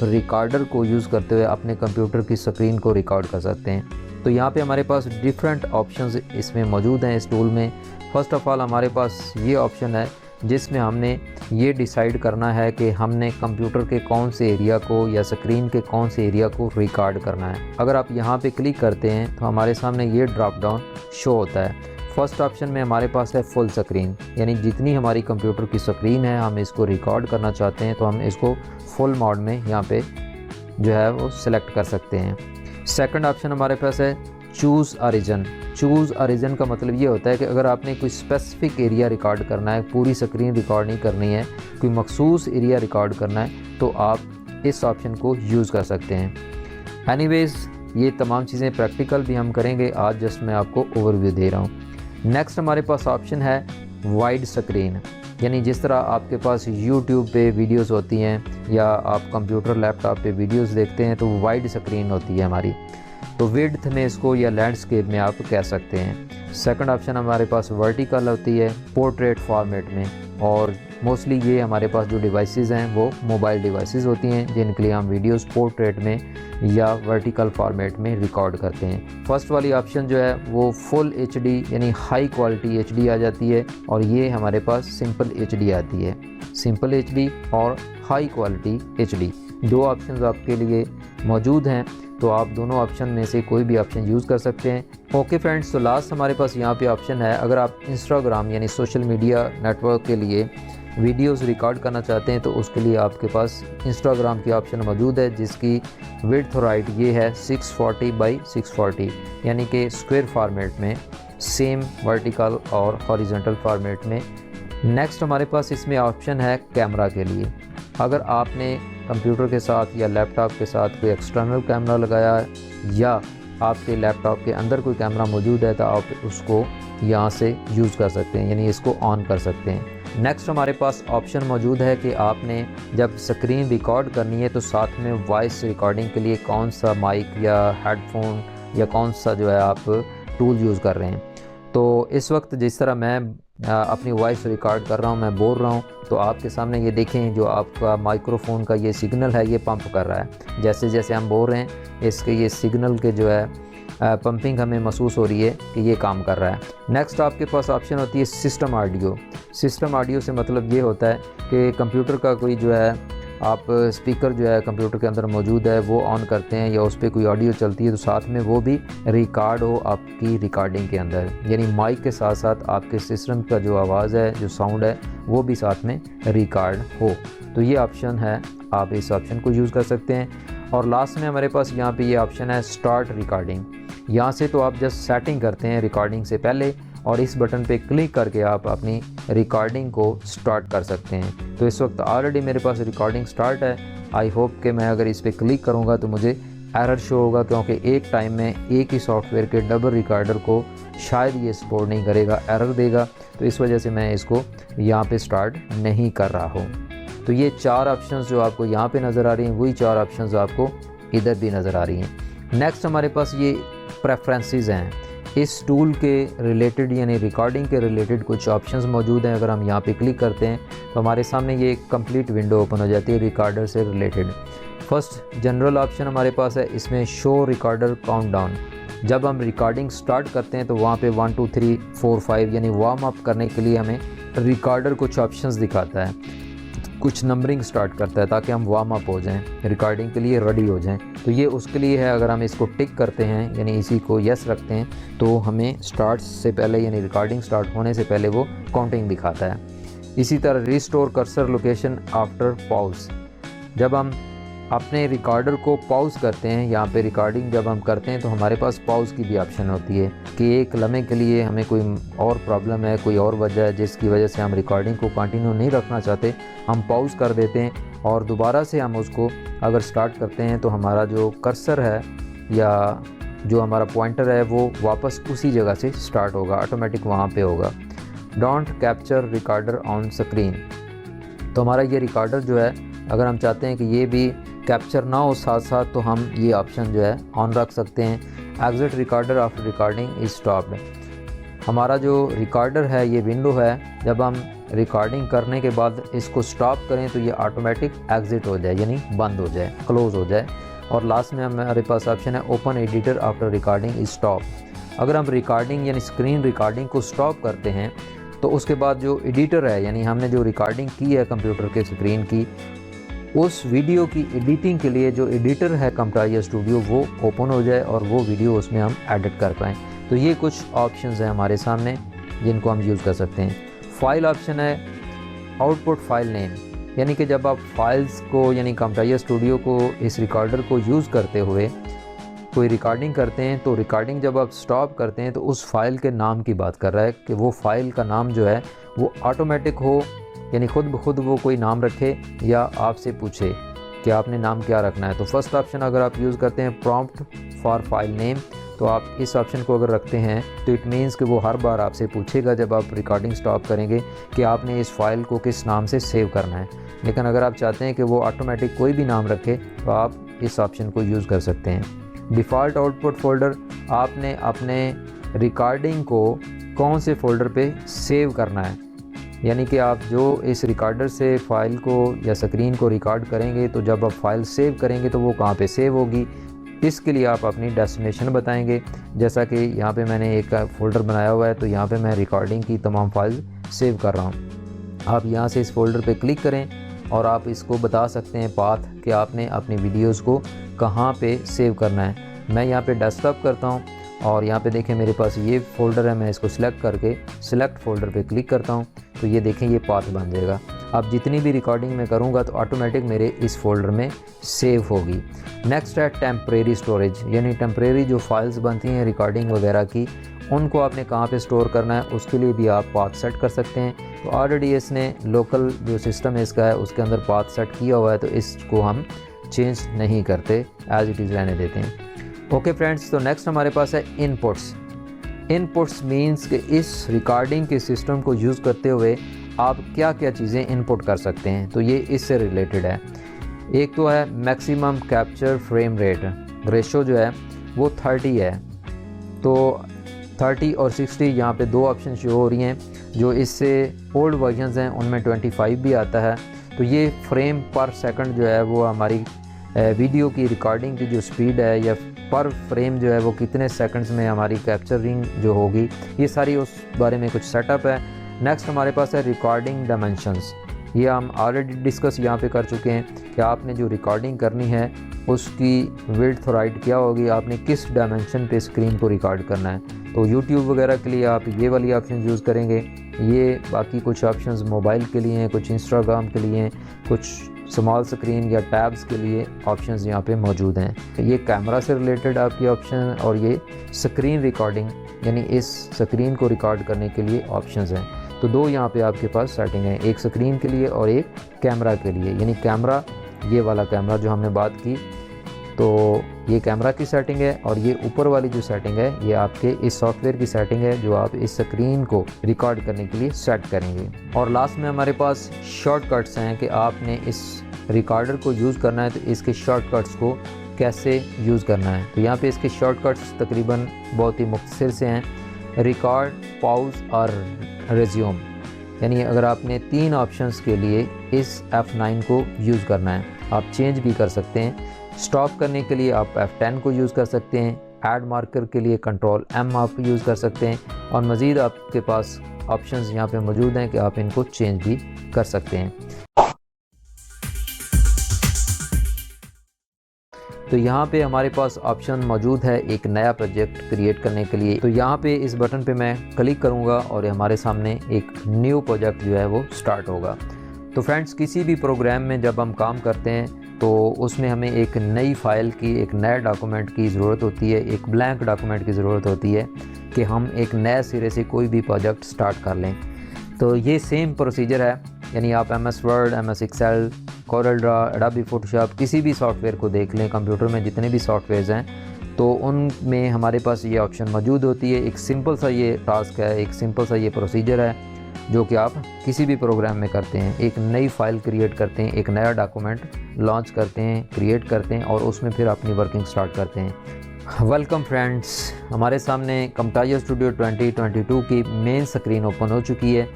रिकॉर्डर को यूज़ करते हुए अपने कंप्यूटर की स्क्रीन को रिकॉर्ड कर सकते हैं। तो यहाँ पे हमारे पास डिफरेंट ऑप्शंस इसमें मौजूद हैं इस टूल में। फ़र्स्ट ऑफ़ ऑल हमारे पास ये ऑप्शन है जिसमें हमने ये डिसाइड करना है कि हमने कंप्यूटर के कौन से एरिया को या स्क्रीन के कौन से एरिया को रिकॉर्ड करना है। अगर आप यहाँ पे क्लिक करते हैं तो हमारे सामने ये ड्रॉप डाउन शो होता है। फर्स्ट ऑप्शन में हमारे पास है फुल स्क्रीन, यानी जितनी हमारी कंप्यूटर की स्क्रीन है हम इसको रिकॉर्ड करना चाहते हैं तो हम इसको फुल मोड में यहाँ पे जो है वो सिलेक्ट कर सकते हैं। सेकंड ऑप्शन हमारे पास है चूज़ ओरिजिन। चूज़ ओरिजिन का मतलब ये होता है कि अगर आपने कोई स्पेसिफिक एरिया रिकॉर्ड करना है, पूरी स्क्रीन रिकॉर्ड नहीं करनी है, कोई मखसूस एरिया रिकॉर्ड करना है, तो आप इस ऑप्शन को यूज़ कर सकते हैं। एनीवेज़ ये तमाम चीज़ें प्रैक्टिकल भी हम करेंगे, आज जस्ट मैं आपको ओवरव्यू दे रहा हूँ। नेक्स्ट हमारे पास ऑप्शन है वाइड स्क्रीन, यानी जिस तरह आपके पास यूट्यूब पे वीडियोस होती हैं या आप कंप्यूटर लैपटॉप पे वीडियोस देखते हैं तो वाइड स्क्रीन होती है हमारी, तो विड्थ में इसको या लैंडस्केप में आप कह सकते हैं। सेकंड ऑप्शन हमारे पास वर्टिकल होती है पोर्ट्रेट फॉर्मेट में, और मोस्टली ये हमारे पास जो डिवाइसेस हैं वो मोबाइल डिवाइसेस होती हैं जिनके लिए हम वीडियोस पोर्ट्रेट में या वर्टिकल फॉर्मेट में रिकॉर्ड करते हैं। फर्स्ट वाली ऑप्शन जो है वो फुल एचडी यानी हाई क्वालिटी एचडी आ जाती है, और ये हमारे पास सिंपल एचडी आती है। सिंपल एचडी और हाई क्वालिटी एचडी दो ऑप्शंस आपके लिए मौजूद हैं, तो आप दोनों ऑप्शन में से कोई भी ऑप्शन यूज़ कर सकते हैं। ओके फ्रेंड्स, तो लास्ट हमारे पास यहाँ पे ऑप्शन है, अगर आप इंस्टाग्राम यानी सोशल मीडिया नेटवर्क के लिए वीडियोस रिकॉर्ड करना चाहते हैं तो उसके लिए आपके पास इंस्टाग्राम की ऑप्शन मौजूद है, जिसकी विड्थ और हाइट ये है 640 बाई 640, यानी कि स्क्वायर फॉर्मेट में, सेम वर्टिकल और हॉरिजॉन्टल फॉर्मेट में। नेक्स्ट हमारे पास इसमें ऑप्शन है कैमरा के लिए। अगर आपने कंप्यूटर के साथ या लैपटॉप के साथ कोई एक्सटर्नल कैमरा लगाया है या आपके लैपटॉप के अंदर कोई कैमरा मौजूद है तो आप उसको यहाँ से यूज़ कर सकते हैं, यानी इसको ऑन कर सकते हैं। नेक्स्ट हमारे पास ऑप्शन मौजूद है कि आपने जब स्क्रीन रिकॉर्ड करनी है तो साथ में वॉइस रिकॉर्डिंग के लिए कौन सा माइक या हेडफोन या कौन सा जो है आप टूल यूज़ कर रहे हैं। तो इस वक्त जिस तरह मैं अपनी वॉइस रिकॉर्ड कर रहा हूँ, मैं बोल रहा हूँ, तो आपके सामने ये देखें जो आपका माइक्रोफोन का ये सिग्नल है ये पंप कर रहा है। जैसे जैसे हम बोल रहे हैं इसके ये सिग्नल के जो है पंपिंग हमें महसूस हो रही है कि ये काम कर रहा है। नेक्स्ट आपके पास ऑप्शन होती है सिस्टम ऑडियो। सिस्टम ऑडियो से मतलब ये होता है कि कंप्यूटर का कोई जो है आप स्पीकर जो है कंप्यूटर के अंदर मौजूद है वो ऑन करते हैं या उस पर कोई ऑडियो चलती है तो साथ में वो भी रिकॉर्ड हो आपकी रिकॉर्डिंग के अंदर, यानी माइक के साथ साथ आपके सिस्टम का जो आवाज़ है जो साउंड है वो भी साथ में रिकॉर्ड हो। तो ये ऑप्शन है, आप इस ऑप्शन को यूज़ कर सकते हैं। और लास्ट में हमारे पास यहाँ पे ये ऑप्शन है स्टार्ट रिकॉर्डिंग। यहाँ से तो आप जस्ट सेटिंग करते हैं रिकॉर्डिंग से पहले और इस बटन पे क्लिक करके आप अपनी रिकॉर्डिंग को स्टार्ट कर सकते हैं। तो इस वक्त ऑलरेडी मेरे पास रिकॉर्डिंग स्टार्ट है। आई होप कि मैं अगर इस पर क्लिक करूँगा तो मुझे एरर शो होगा, क्योंकि एक टाइम में एक ही सॉफ्टवेयर के डबल रिकॉर्डर को शायद ये सपोर्ट नहीं करेगा, एरर देगा। तो इस वजह से मैं इसको यहाँ पे स्टार्ट नहीं कर रहा हूँ। तो ये चार ऑप्शंस जो आपको यहाँ पे नज़र आ रही हैं वही चार ऑप्शंस आपको इधर भी नज़र आ रही हैं। नेक्स्ट हमारे पास ये प्रेफरेंसेस हैं। इस टूल के रिलेटेड यानी रिकॉर्डिंग के रिलेटेड कुछ ऑप्शंस मौजूद हैं। अगर हम यहाँ पे क्लिक करते हैं तो हमारे सामने ये एक कंप्लीट विंडो ओपन हो जाती है रिकॉर्डर से रिलेटेड। फर्स्ट जनरल ऑप्शन हमारे पास है, इसमें शो रिकॉर्डर काउंटडाउन। जब हम रिकॉर्डिंग स्टार्ट करते हैं तो वहाँ पे 1 2 3 4 5 यानी वार्म अप करने के लिए हमें रिकॉर्डर कुछ ऑप्शंस दिखाता है, कुछ नंबरिंग स्टार्ट करता है ताकि हम वार्म अप हो जाएं, रिकॉर्डिंग के लिए रेडी हो जाएं। तो ये उसके लिए है। अगर हम इसको टिक करते हैं यानी इसी को यस रखते हैं तो हमें स्टार्ट से पहले यानी रिकॉर्डिंग स्टार्ट होने से पहले वो काउंटिंग दिखाता है। इसी तरह restore cursor location after pause, जब हम अपने रिकॉर्डर को पॉज करते हैं, यहाँ पे रिकॉर्डिंग जब हम करते हैं तो हमारे पास पॉज की भी ऑप्शन होती है कि एक लम्हे के लिए हमें कोई और प्रॉब्लम है, कोई और वजह है जिसकी वजह से हम रिकॉर्डिंग को कंटिन्यू नहीं रखना चाहते, हम पॉज कर देते हैं और दोबारा से हम उसको अगर स्टार्ट करते हैं तो हमारा जो कर्सर है या जो हमारा पॉइंटर है वो वापस उसी जगह से स्टार्ट होगा, ऑटोमेटिक वहाँ पे होगा। Don't capture recorder on screen, तो हमारा ये रिकॉर्डर जो है अगर हम चाहते हैं कि ये भी कैप्चर ना हो साथ साथ तो हम ये ऑप्शन जो है ऑन रख सकते हैं। Exit recorder after recording is stopped, हमारा जो रिकॉर्डर है ये विंडो है, जब हम रिकॉर्डिंग करने के बाद इसको स्टॉप करें तो ये ऑटोमेटिक एग्जिट हो जाए यानी बंद हो जाए, क्लोज़ हो जाए। और लास्ट में हमारे पास ऑप्शन है open editor after recording is stop. अगर हम रिकॉर्डिंग यानी स्क्रीन रिकॉर्डिंग को स्टॉप करते हैं तो उसके बाद जो एडिटर है यानी हमने जो रिकॉर्डिंग की है कंप्यूटर के स्क्रीन की, उस वीडियो की एडिटिंग के लिए जो एडिटर है कंप्यूटर स्टूडियो वो ओपन हो जाए और वो वीडियो उसमें हम एडिट कर पाएँ। तो ये कुछ ऑप्शंस हैं हमारे सामने जिनको हम यूज़ कर सकते हैं। फाइल ऑप्शन है आउटपुट फाइल नेम, यानी कि जब आप फाइल्स को यानी camtasia स्टूडियो को इस रिकॉर्डर को यूज़ करते हुए कोई रिकॉर्डिंग करते हैं तो रिकॉर्डिंग जब आप स्टॉप करते हैं तो उस फाइल के नाम की बात कर रहा है कि वो फाइल का नाम जो है वो ऑटोमेटिक हो, यानी खुद ब खुद वो कोई नाम रखे या आपसे पूछे कि आपने नाम क्या रखना है। तो फर्स्ट ऑप्शन अगर आप यूज़ करते हैं प्रॉम्प्ट फॉर फाइल नेम, तो आप इस ऑप्शन को अगर रखते हैं तो इट मीन्स कि वो हर बार आपसे पूछेगा जब आप रिकॉर्डिंग स्टॉप करेंगे कि आपने इस फाइल को किस नाम से सेव करना है। लेकिन अगर आप चाहते हैं कि वो ऑटोमेटिक कोई भी नाम रखे तो आप इस ऑप्शन को यूज़ कर सकते हैं। डिफ़ॉल्ट आउटपुट फ़ोल्डर, आपने अपने रिकॉर्डिंग को कौन से फ़ोल्डर पे सेव करना है, यानी कि आप जो इस रिकॉर्डर से फ़ाइल को या स्क्रीन को रिकॉर्ड करेंगे तो जब आप फाइल सेव करेंगे तो वो कहाँ पे सेव होगी, इसके लिए आप अपनी डेस्टिनेशन बताएंगे। जैसा कि यहाँ पे मैंने एक फ़ोल्डर बनाया हुआ है तो यहाँ पे मैं रिकॉर्डिंग की तमाम फाइल सेव कर रहा हूँ। आप यहाँ से इस फ़ोल्डर पे क्लिक करें और आप इसको बता सकते हैं पाथ कि आपने अपनी वीडियोज़ को कहाँ पे सेव करना है। मैं यहाँ पे डेस्कटॉप करता हूँ और यहाँ पे देखें मेरे पास ये फ़ोल्डर है, मैं इसको सिलेक्ट करके सिलेक्ट फ़ोल्डर पे क्लिक करता हूँ तो ये देखें ये पाथ बन जाएगा। अब जितनी भी रिकॉर्डिंग मैं करूँगा तो ऑटोमेटिक मेरे इस फोल्डर में सेव होगी। नेक्स्ट है टेम्परेरी स्टोरेज, यानी टेम्परेरी जो फाइल्स बनती हैं रिकॉर्डिंग वगैरह की उनको आपने कहाँ पे स्टोर करना है, उसके लिए भी आप पाथ सेट कर सकते हैं। तो ऑलरेडी इसने लोकल जो सिस्टम है इसका है उसके अंदर पाथ सेट किया हुआ है तो इसको हम चेंज नहीं करते, एज इट इज़ रहने देते हैं। ओके फ्रेंड्स, तो नेक्स्ट हमारे पास है इनपुट्स। इनपुट्स मीन्स कि इस रिकॉर्डिंग के सिस्टम को यूज़ करते हुए आप क्या क्या चीज़ें इनपुट कर सकते हैं, तो ये इससे रिलेटेड है। एक तो है maximum capture frame rate, ratio जो है वो 30 है, तो 30 और 60 यहाँ पे दो ऑप्शन शो हो रही हैं। जो इससे ओल्ड वर्जन्स हैं उनमें 25 भी आता है। तो ये फ्रेम पर सेकंड जो है वो हमारी वीडियो की रिकॉर्डिंग की जो स्पीड है या पर फ्रेम जो है वो कितने सेकंड्स में हमारी कैप्चरिंग जो होगी, ये सारी उस बारे में कुछ सेटअप है। नेक्स्ट हमारे पास है रिकॉर्डिंग डायमेंशंस, ये हम ऑलरेडी डिस्कस यहाँ पे कर चुके हैं कि आपने जो रिकॉर्डिंग करनी है उसकी विड्थ और हाइट क्या होगी, आपने किस डायमेंशन पे स्क्रीन को रिकॉर्ड करना है। तो यूट्यूब वगैरह के लिए आप ये वाली ऑप्शन यूज़ करेंगे। ये बाकी कुछ ऑप्शंस मोबाइल के लिए हैं, कुछ इंस्टाग्राम के लिए हैं, कुछ स्मॉल स्क्रीन या टैब्स के लिए ऑप्शंस यहाँ पे मौजूद हैं। ये कैमरा से रिलेटेड आपकी ऑप्शन और ये स्क्रीन रिकॉर्डिंग यानी इस स्क्रीन को रिकॉर्ड करने के लिए ऑप्शंस हैं। तो दो यहाँ पे आपके पास सेटिंग है, एक स्क्रीन के लिए और एक कैमरा के लिए। यानी कैमरा, ये वाला कैमरा जो हमने बात की, तो ये कैमरा की सेटिंग है और ये ऊपर वाली जो सेटिंग है ये आपके इस सॉफ्टवेयर की सेटिंग है जो आप इस स्क्रीन को रिकॉर्ड करने के लिए सेट करेंगे। और लास्ट में हमारे पास शॉर्टकट्स हैं कि आपने इस रिकॉर्डर को यूज़ करना है तो इसके शॉर्टकट्स को कैसे यूज़ करना है। तो यहाँ पे इसके शॉर्टकट्स तकरीबन बहुत ही मुख्तसर से हैं। रिकॉर्ड, पॉज और रिज्यूम, यानी अगर आपने तीन ऑप्शंस के लिए इस F9 को यूज़ करना है, आप चेंज भी कर सकते हैं। स्टॉप करने के लिए आप F10 को यूज़ कर सकते हैं, ऐड मार्कर के लिए कंट्रोल M आप यूज़ कर सकते हैं और मज़ीद आपके पास ऑप्शंस यहाँ पे मौजूद हैं कि आप इनको चेंज भी कर सकते हैं। तो यहाँ पे हमारे पास ऑप्शन मौजूद है एक नया प्रोजेक्ट क्रिएट करने के लिए। तो यहाँ पे इस बटन पे मैं क्लिक करूँगा और हमारे सामने एक न्यू प्रोजेक्ट जो है वो स्टार्ट होगा। तो फ्रेंड्स, किसी भी प्रोग्राम में जब हम काम करते हैं तो उसमें हमें एक नई फ़ाइल की, एक नए डॉक्यूमेंट की ज़रूरत होती है, एक ब्लैंक डॉक्यूमेंट की ज़रूरत होती है कि हम एक नए सिरे से कोई भी प्रोजेक्ट स्टार्ट कर लें। तो ये सेम प्रोसीजर है, यानी आप MS Word, MS Excel, Corel Draw, Adobe Photoshop किसी भी सॉफ्टवेयर को देख लें, कंप्यूटर में जितने भी सॉफ्टवेयर्स हैं तो उनमें हमारे पास ये ऑप्शन मौजूद होती है। एक सिंपल सा ये टास्क है, एक सिंपल सा ये प्रोसीजर है जो कि आप किसी भी प्रोग्राम में करते हैं। एक नई फ़ाइल क्रिएट करते हैं, एक नया डॉक्यूमेंट लॉन्च करते हैं, क्रिएट करते हैं और उसमें फिर अपनी वर्किंग स्टार्ट करते हैं। वेलकम फ्रेंड्स, हमारे सामने camtasia स्टूडियो 2022 की मेन स्क्रीन ओपन हो चुकी है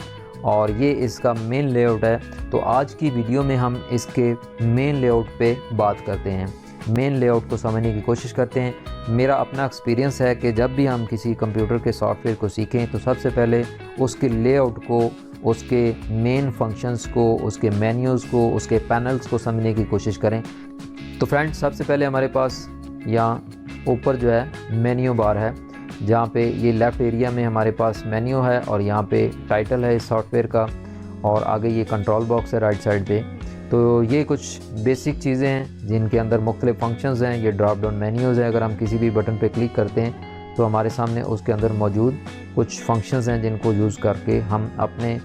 और ये इसका मेन लेआउट है। तो आज की वीडियो में हम इसके मेन लेआउट पे बात करते हैं, मेन लेआउट को समझने की कोशिश करते हैं। मेरा अपना एक्सपीरियंस है कि जब भी हम किसी कंप्यूटर के सॉफ्टवेयर को सीखें तो सबसे पहले उसके लेआउट को, उसके मेन फंक्शंस को, उसके मेन्यूज़ को, उसके पैनल्स को समझने की कोशिश करें। तो फ्रेंड्स, सबसे पहले हमारे पास यहाँ ऊपर जो है मेन्यू बार है, जहाँ पे ये लेफ़्ट एरिया में हमारे पास मेन्यू है और यहाँ पे टाइटल है इस सॉफ्टवेयर का और आगे ये कंट्रोल बॉक्स है राइट साइड पे। तो ये कुछ बेसिक चीज़ें हैं जिनके अंदर मुख्तलिफ फंक्शंस हैं। ये ड्रॉप डाउन मेन्यूज़ हैं, अगर हम किसी भी बटन पे क्लिक करते हैं तो हमारे सामने उसके अंदर मौजूद कुछ फंक्शंस हैं जिनको यूज़ करके हम अपने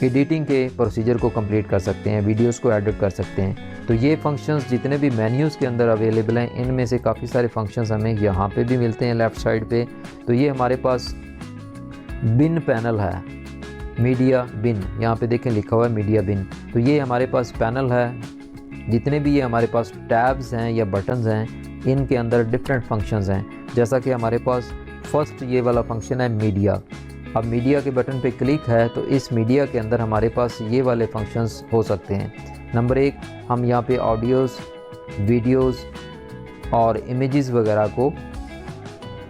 एडिटिंग के प्रोसीजर को कंप्लीट कर सकते हैं, वीडियोस को एडिट कर सकते हैं। तो ये फंक्शंस जितने भी मेन्यूज़ के अंदर अवेलेबल हैं, इनमें से काफ़ी सारे फंक्शंस हमें यहाँ पे भी मिलते हैं लेफ़्ट साइड पे। तो ये हमारे पास बिन पैनल है, मीडिया बिन, यहाँ पे देखें लिखा हुआ है मीडिया बिन। तो ये हमारे पास पैनल है। जितने भी ये हमारे पास टैब्स हैं या बटन्स हैं, इनके अंदर डिफरेंट फंक्शंस हैं। जैसा कि हमारे पास फर्स्ट ये वाला फंक्शन है मीडिया। अब मीडिया के बटन पे क्लिक है तो इस मीडिया के अंदर हमारे पास ये वाले फंक्शंस हो सकते हैं। नंबर 1, हम यहाँ पे ऑडियोज़, वीडियोज़ और इमेजेस वगैरह को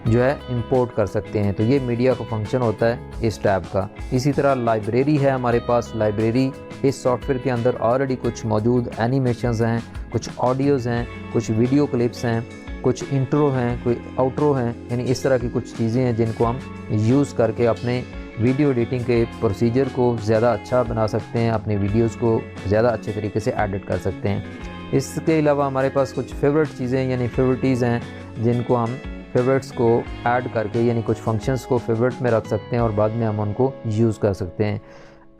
जो है इंपोर्ट कर सकते हैं। तो ये मीडिया का फंक्शन होता है इस टैब का। इसी तरह लाइब्रेरी है हमारे पास। लाइब्रेरी इस सॉफ्टवेयर के अंदर ऑलरेडी कुछ मौजूद एनिमेशंस हैं, कुछ ऑडियोज़ हैं, कुछ वीडियो क्लिप्स हैं, कुछ इंट्रो हैं, कोई आउट्रो हैं, यानी इस तरह की कुछ चीज़ें हैं जिनको हम यूज़ करके अपने वीडियो एडिटिंग के प्रोसीजर को ज़्यादा अच्छा बना सकते हैं, अपने वीडियोज़ को ज़्यादा अच्छे तरीके से एडिट कर सकते हैं। इसके अलावा हमारे पास कुछ फेवरेट चीज़ें यानी फेवरेटीज़ हैं जिनको हम फेवरेट्स को ऐड करके यानी कुछ फंक्शंस को फेवरेट में रख सकते हैं और बाद में हम उनको यूज़ कर सकते हैं।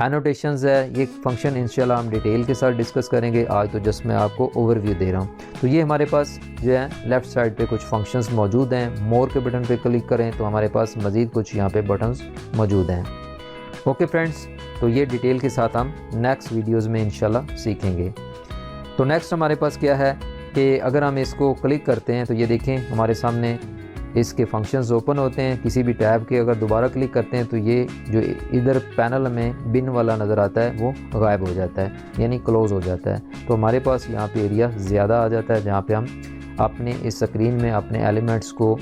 एनोटेशंस है, ये फंक्शन इंशाल्लाह हम डिटेल के साथ डिस्कस करेंगे। आज तो जस्ट मैं आपको ओवरव्यू दे रहा हूँ। तो ये हमारे पास जो है लेफ़्ट साइड पे कुछ फंक्शंस मौजूद हैं। मोर के बटन पे क्लिक करें तो हमारे पास मज़ीद कुछ यहाँ पे बटन्स मौजूद हैं। ओके फ्रेंड्स, तो ये डिटेल के साथ हम नेक्स्ट वीडियोज़ में इंशाल्लाह सीखेंगे। तो नेक्स्ट हमारे पास क्या है कि अगर हम इसको क्लिक करते हैं तो ये देखें हमारे सामने इसके फंक्शंस ओपन होते हैं। किसी भी टैब के अगर दोबारा क्लिक करते हैं तो ये जो इधर पैनल में बिन वाला नज़र आता है वो गायब हो जाता है, यानी क्लोज़ हो जाता है। तो हमारे पास यहाँ पे एरिया ज़्यादा आ जाता है जहाँ पे हम अपने इस स्क्रीन में अपने एलिमेंट्स को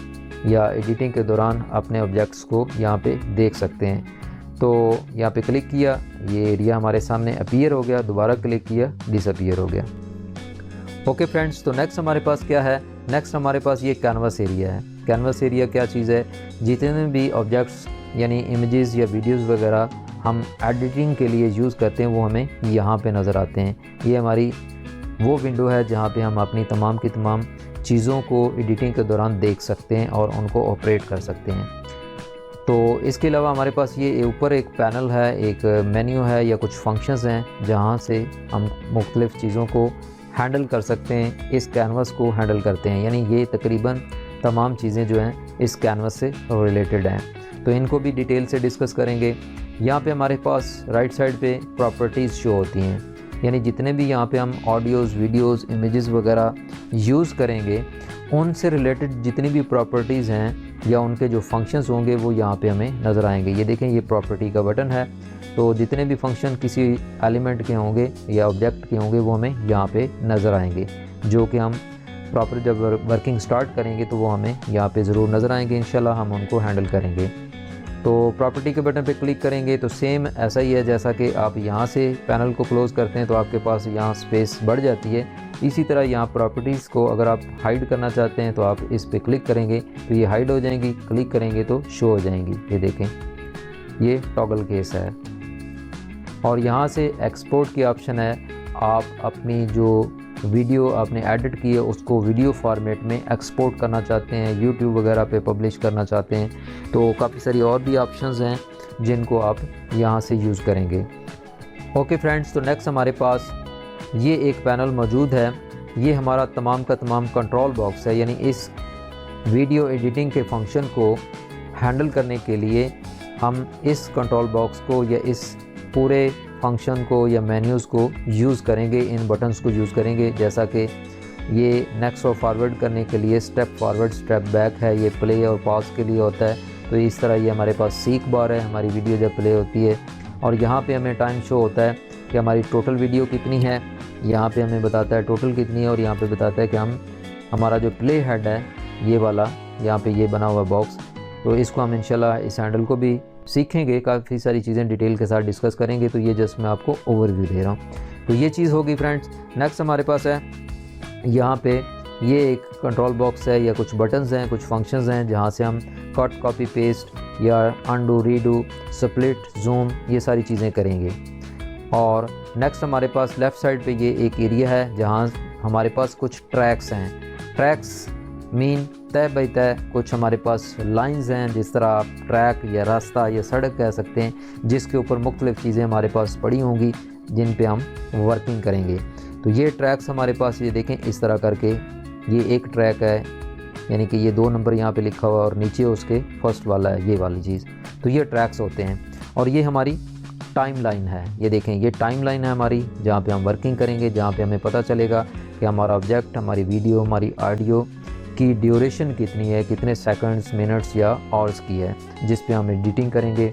या एडिटिंग के दौरान अपने ऑब्जेक्ट्स को यहाँ पे देख सकते हैं। तो यहाँ पे क्लिक किया, ये एरिया हमारे सामने अपीयर हो गया, दोबारा क्लिक किया, डिसअपीयर हो गया। ओके फ्रेंड्स, तो नेक्स्ट हमारे पास क्या है? नेक्स्ट हमारे पास ये कैनवास एरिया है। कैनवास एरिया क्या चीज़ है? जितने भी ऑब्जेक्ट्स यानी इमेजेस या वीडियोस वगैरह हम एडिटिंग के लिए यूज़ करते हैं वो हमें यहाँ पे नज़र आते हैं। ये हमारी वो विंडो है जहाँ पे हम अपनी तमाम की तमाम चीज़ों को एडिटिंग के दौरान देख सकते हैं और उनको ऑपरेट कर सकते हैं। तो इसके अलावा हमारे पास ये ऊपर एक पैनल है, एक मेन्यू है या कुछ फंक्शंस हैं जहाँ से हम मुख्तलिफ़ चीज़ों को हैंडल कर सकते हैं, इस कैनवास को हैंडल करते हैं। यानी ये तकरीबन तमाम चीज़ें जो हैं इस कैनवास से रिलेटेड हैं। तो इनको भी डिटेल से डिस्कस करेंगे। यहाँ पे हमारे पास राइट साइड पे प्रॉपर्टीज़ शो होती हैं, यानी जितने भी यहाँ पे हम ऑडियोज़, वीडियोज़, इमेजेस वगैरह यूज़ करेंगे उनसे रिलेटेड जितनी भी प्रॉपर्टीज़ हैं या उनके जो फंक्शंस होंगे वो यहाँ पे हमें नज़र आएंगे। ये देखें, ये प्रॉपर्टी का बटन है। तो जितने भी फंक्शन किसी एलिमेंट के होंगे या ऑब्जेक्ट के होंगे वो हमें यहाँ पे नज़र आएंगे, जो कि हम प्रॉपर जब वर्किंग स्टार्ट करेंगे तो वो हमें यहाँ पे ज़रूर नज़र आएंगे। इंशाल्लाह हम उनको हैंडल करेंगे। तो प्रॉपर्टी के बटन पे क्लिक करेंगे तो सेम ऐसा ही है जैसा कि आप यहाँ से पैनल को क्लोज़ करते हैं तो आपके पास यहाँ स्पेस बढ़ जाती है। इसी तरह यहाँ प्रॉपर्टीज़ को अगर आप हाइड करना चाहते हैं तो आप इस पे क्लिक करेंगे तो ये हाइड हो जाएंगी, क्लिक करेंगे तो शो हो जाएंगी। ये देखें, ये टॉगल केस है। और यहाँ से एक्सपोर्ट की ऑप्शन है। आप अपनी जो वीडियो आपने एडिट की है उसको वीडियो फॉर्मेट में एक्सपोर्ट करना चाहते हैं, यूट्यूब वगैरह पे पब्लिश करना चाहते हैं, तो काफ़ी सारी और भी ऑप्शंस हैं जिनको आप यहाँ से यूज़ करेंगे। ओके फ्रेंड्स, तो नेक्स्ट हमारे पास ये एक पैनल मौजूद है। ये हमारा तमाम का तमाम कंट्रोल बॉक्स है, यानी इस वीडियो एडिटिंग के फंक्शन को हैंडल करने के लिए हम इस कंट्रोल बॉक्स को या इस पूरे फंक्शन को या मेन्यूज़ को यूज़ करेंगे, इन बटन्स को यूज़ करेंगे। जैसा कि ये नेक्स्ट और फॉरवर्ड करने के लिए स्टेप फॉरवर्ड स्टेप बैक है, ये प्ले और पॉज के लिए होता है। तो इस तरह ये हमारे पास सीक बार है, हमारी वीडियो जब प्ले होती है और यहाँ पे हमें टाइम शो होता है कि हमारी टोटल वीडियो कितनी है। यहाँ पे हमें बताता है टोटल कितनी है और यहाँ पे बताता है कि हमारा जो प्ले हेड है ये वाला, यहाँ पे ये बना हुआ बॉक्स, तो इसको हम इंशाल्लाह इस हैंडल को भी सीखेंगे। काफ़ी सारी चीज़ें डिटेल के साथ डिस्कस करेंगे। तो ये जस्ट मैं आपको ओवरव्यू दे रहा हूँ। तो ये चीज़ होगी फ्रेंड्स। नेक्स्ट हमारे पास है यहाँ पे ये एक कंट्रोल बॉक्स है या कुछ बटन्स हैं, कुछ फंक्शंस हैं जहाँ से हम कट, कॉपी, पेस्ट या अनडू, रीडू, स्प्लिट, जूम ये सारी चीज़ें करेंगे। और नेक्स्ट हमारे पास लेफ़्ट साइड पे ये एक एरिया है जहाँ हमारे पास कुछ ट्रैक्स हैं। ट्रैक्स मीन तय बाई तय कुछ हमारे पास लाइंस हैं, जिस तरह आप ट्रैक या रास्ता या सड़क कह सकते हैं, जिसके ऊपर मुख्तलिफ़ चीज़ें हमारे पास पड़ी होंगी जिन पे हम वर्किंग करेंगे। तो ये ट्रैक्स हमारे पास, ये देखें इस तरह करके, ये एक ट्रैक है, यानी कि ये 2 नंबर यहाँ पे लिखा हुआ और नीचे उसके फर्स्ट वाला है ये वाली चीज़। तो ये ट्रैक्स होते हैं और ये हमारी टाइम लाइन है। ये देखें ये टाइम लाइन है हमारी, जहाँ पे हम वर्किंग करेंगे, जहाँ पे हमें पता चलेगा कि हमारा ऑब्जेक्ट, हमारी वीडियो, हमारी ऑडियो की ड्यूरेशन कितनी है, कितने सेकंड्स, मिनट्स या आवर्स की है, जिस पे हम एडिटिंग करेंगे।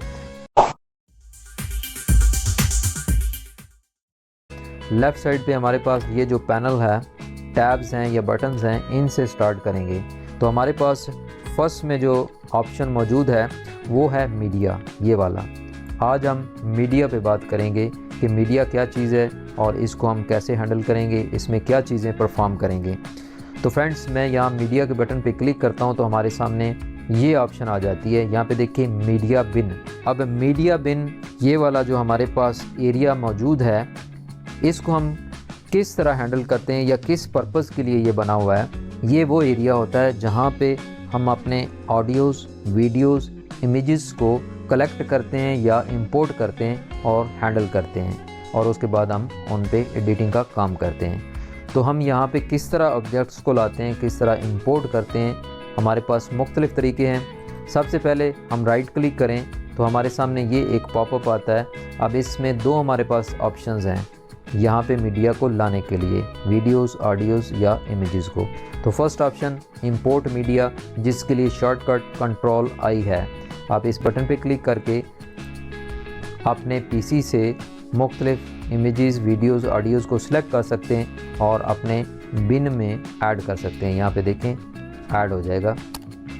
लेफ़्ट साइड पे हमारे पास ये जो पैनल है, टैब्स हैं या बटन्स हैं, इनसे स्टार्ट करेंगे। तो हमारे पास फर्स्ट में जो ऑप्शन मौजूद है वो है मीडिया, ये वाला। आज हम मीडिया पे बात करेंगे कि मीडिया क्या चीज़ है और इसको हम कैसे हैंडल करेंगे, इसमें क्या चीज़ें परफॉर्म करेंगे। तो फ्रेंड्स, मैं यहाँ मीडिया के बटन पे क्लिक करता हूँ तो हमारे सामने ये ऑप्शन आ जाती है। यहाँ पे देखिए मीडिया बिन। अब मीडिया बिन ये वाला जो हमारे पास एरिया मौजूद है, इसको हम किस तरह हैंडल करते हैं या किस पर्पज़ के लिए ये बना हुआ है। ये वो एरिया होता है जहाँ पे हम अपने ऑडियोज़, वीडियोज़, इमेजेस को कलेक्ट करते हैं या इंपोर्ट करते हैं और हैंडल करते हैं, और उसके बाद हम उन पे एडिटिंग का काम करते हैं। तो हम यहाँ पे किस तरह ऑब्जेक्ट्स को लाते हैं, किस तरह इंपोर्ट करते हैं, हमारे पास मुख्तलिफ़ तरीके हैं। सबसे पहले हम राइट क्लिक करें तो हमारे सामने ये एक पॉपअप आता है। अब इसमें 2 हमारे पास ऑप्शंस हैं यहाँ पे मीडिया को लाने के लिए, वीडियोस, ऑडियोज़ या इमेजेस को। तो फर्स्ट ऑप्शन इंपोर्ट मीडिया, जिसके लिए शॉर्टकट कंट्रोल आई है। आप इस बटन पे क्लिक करके अपने पीसी से मुख्तलिफ़ इमेजेस, वीडियोस, ऑडियोज़ को सिलेक्ट कर सकते हैं और अपने बिन में ऐड कर सकते हैं। यहाँ पे देखें ऐड हो जाएगा,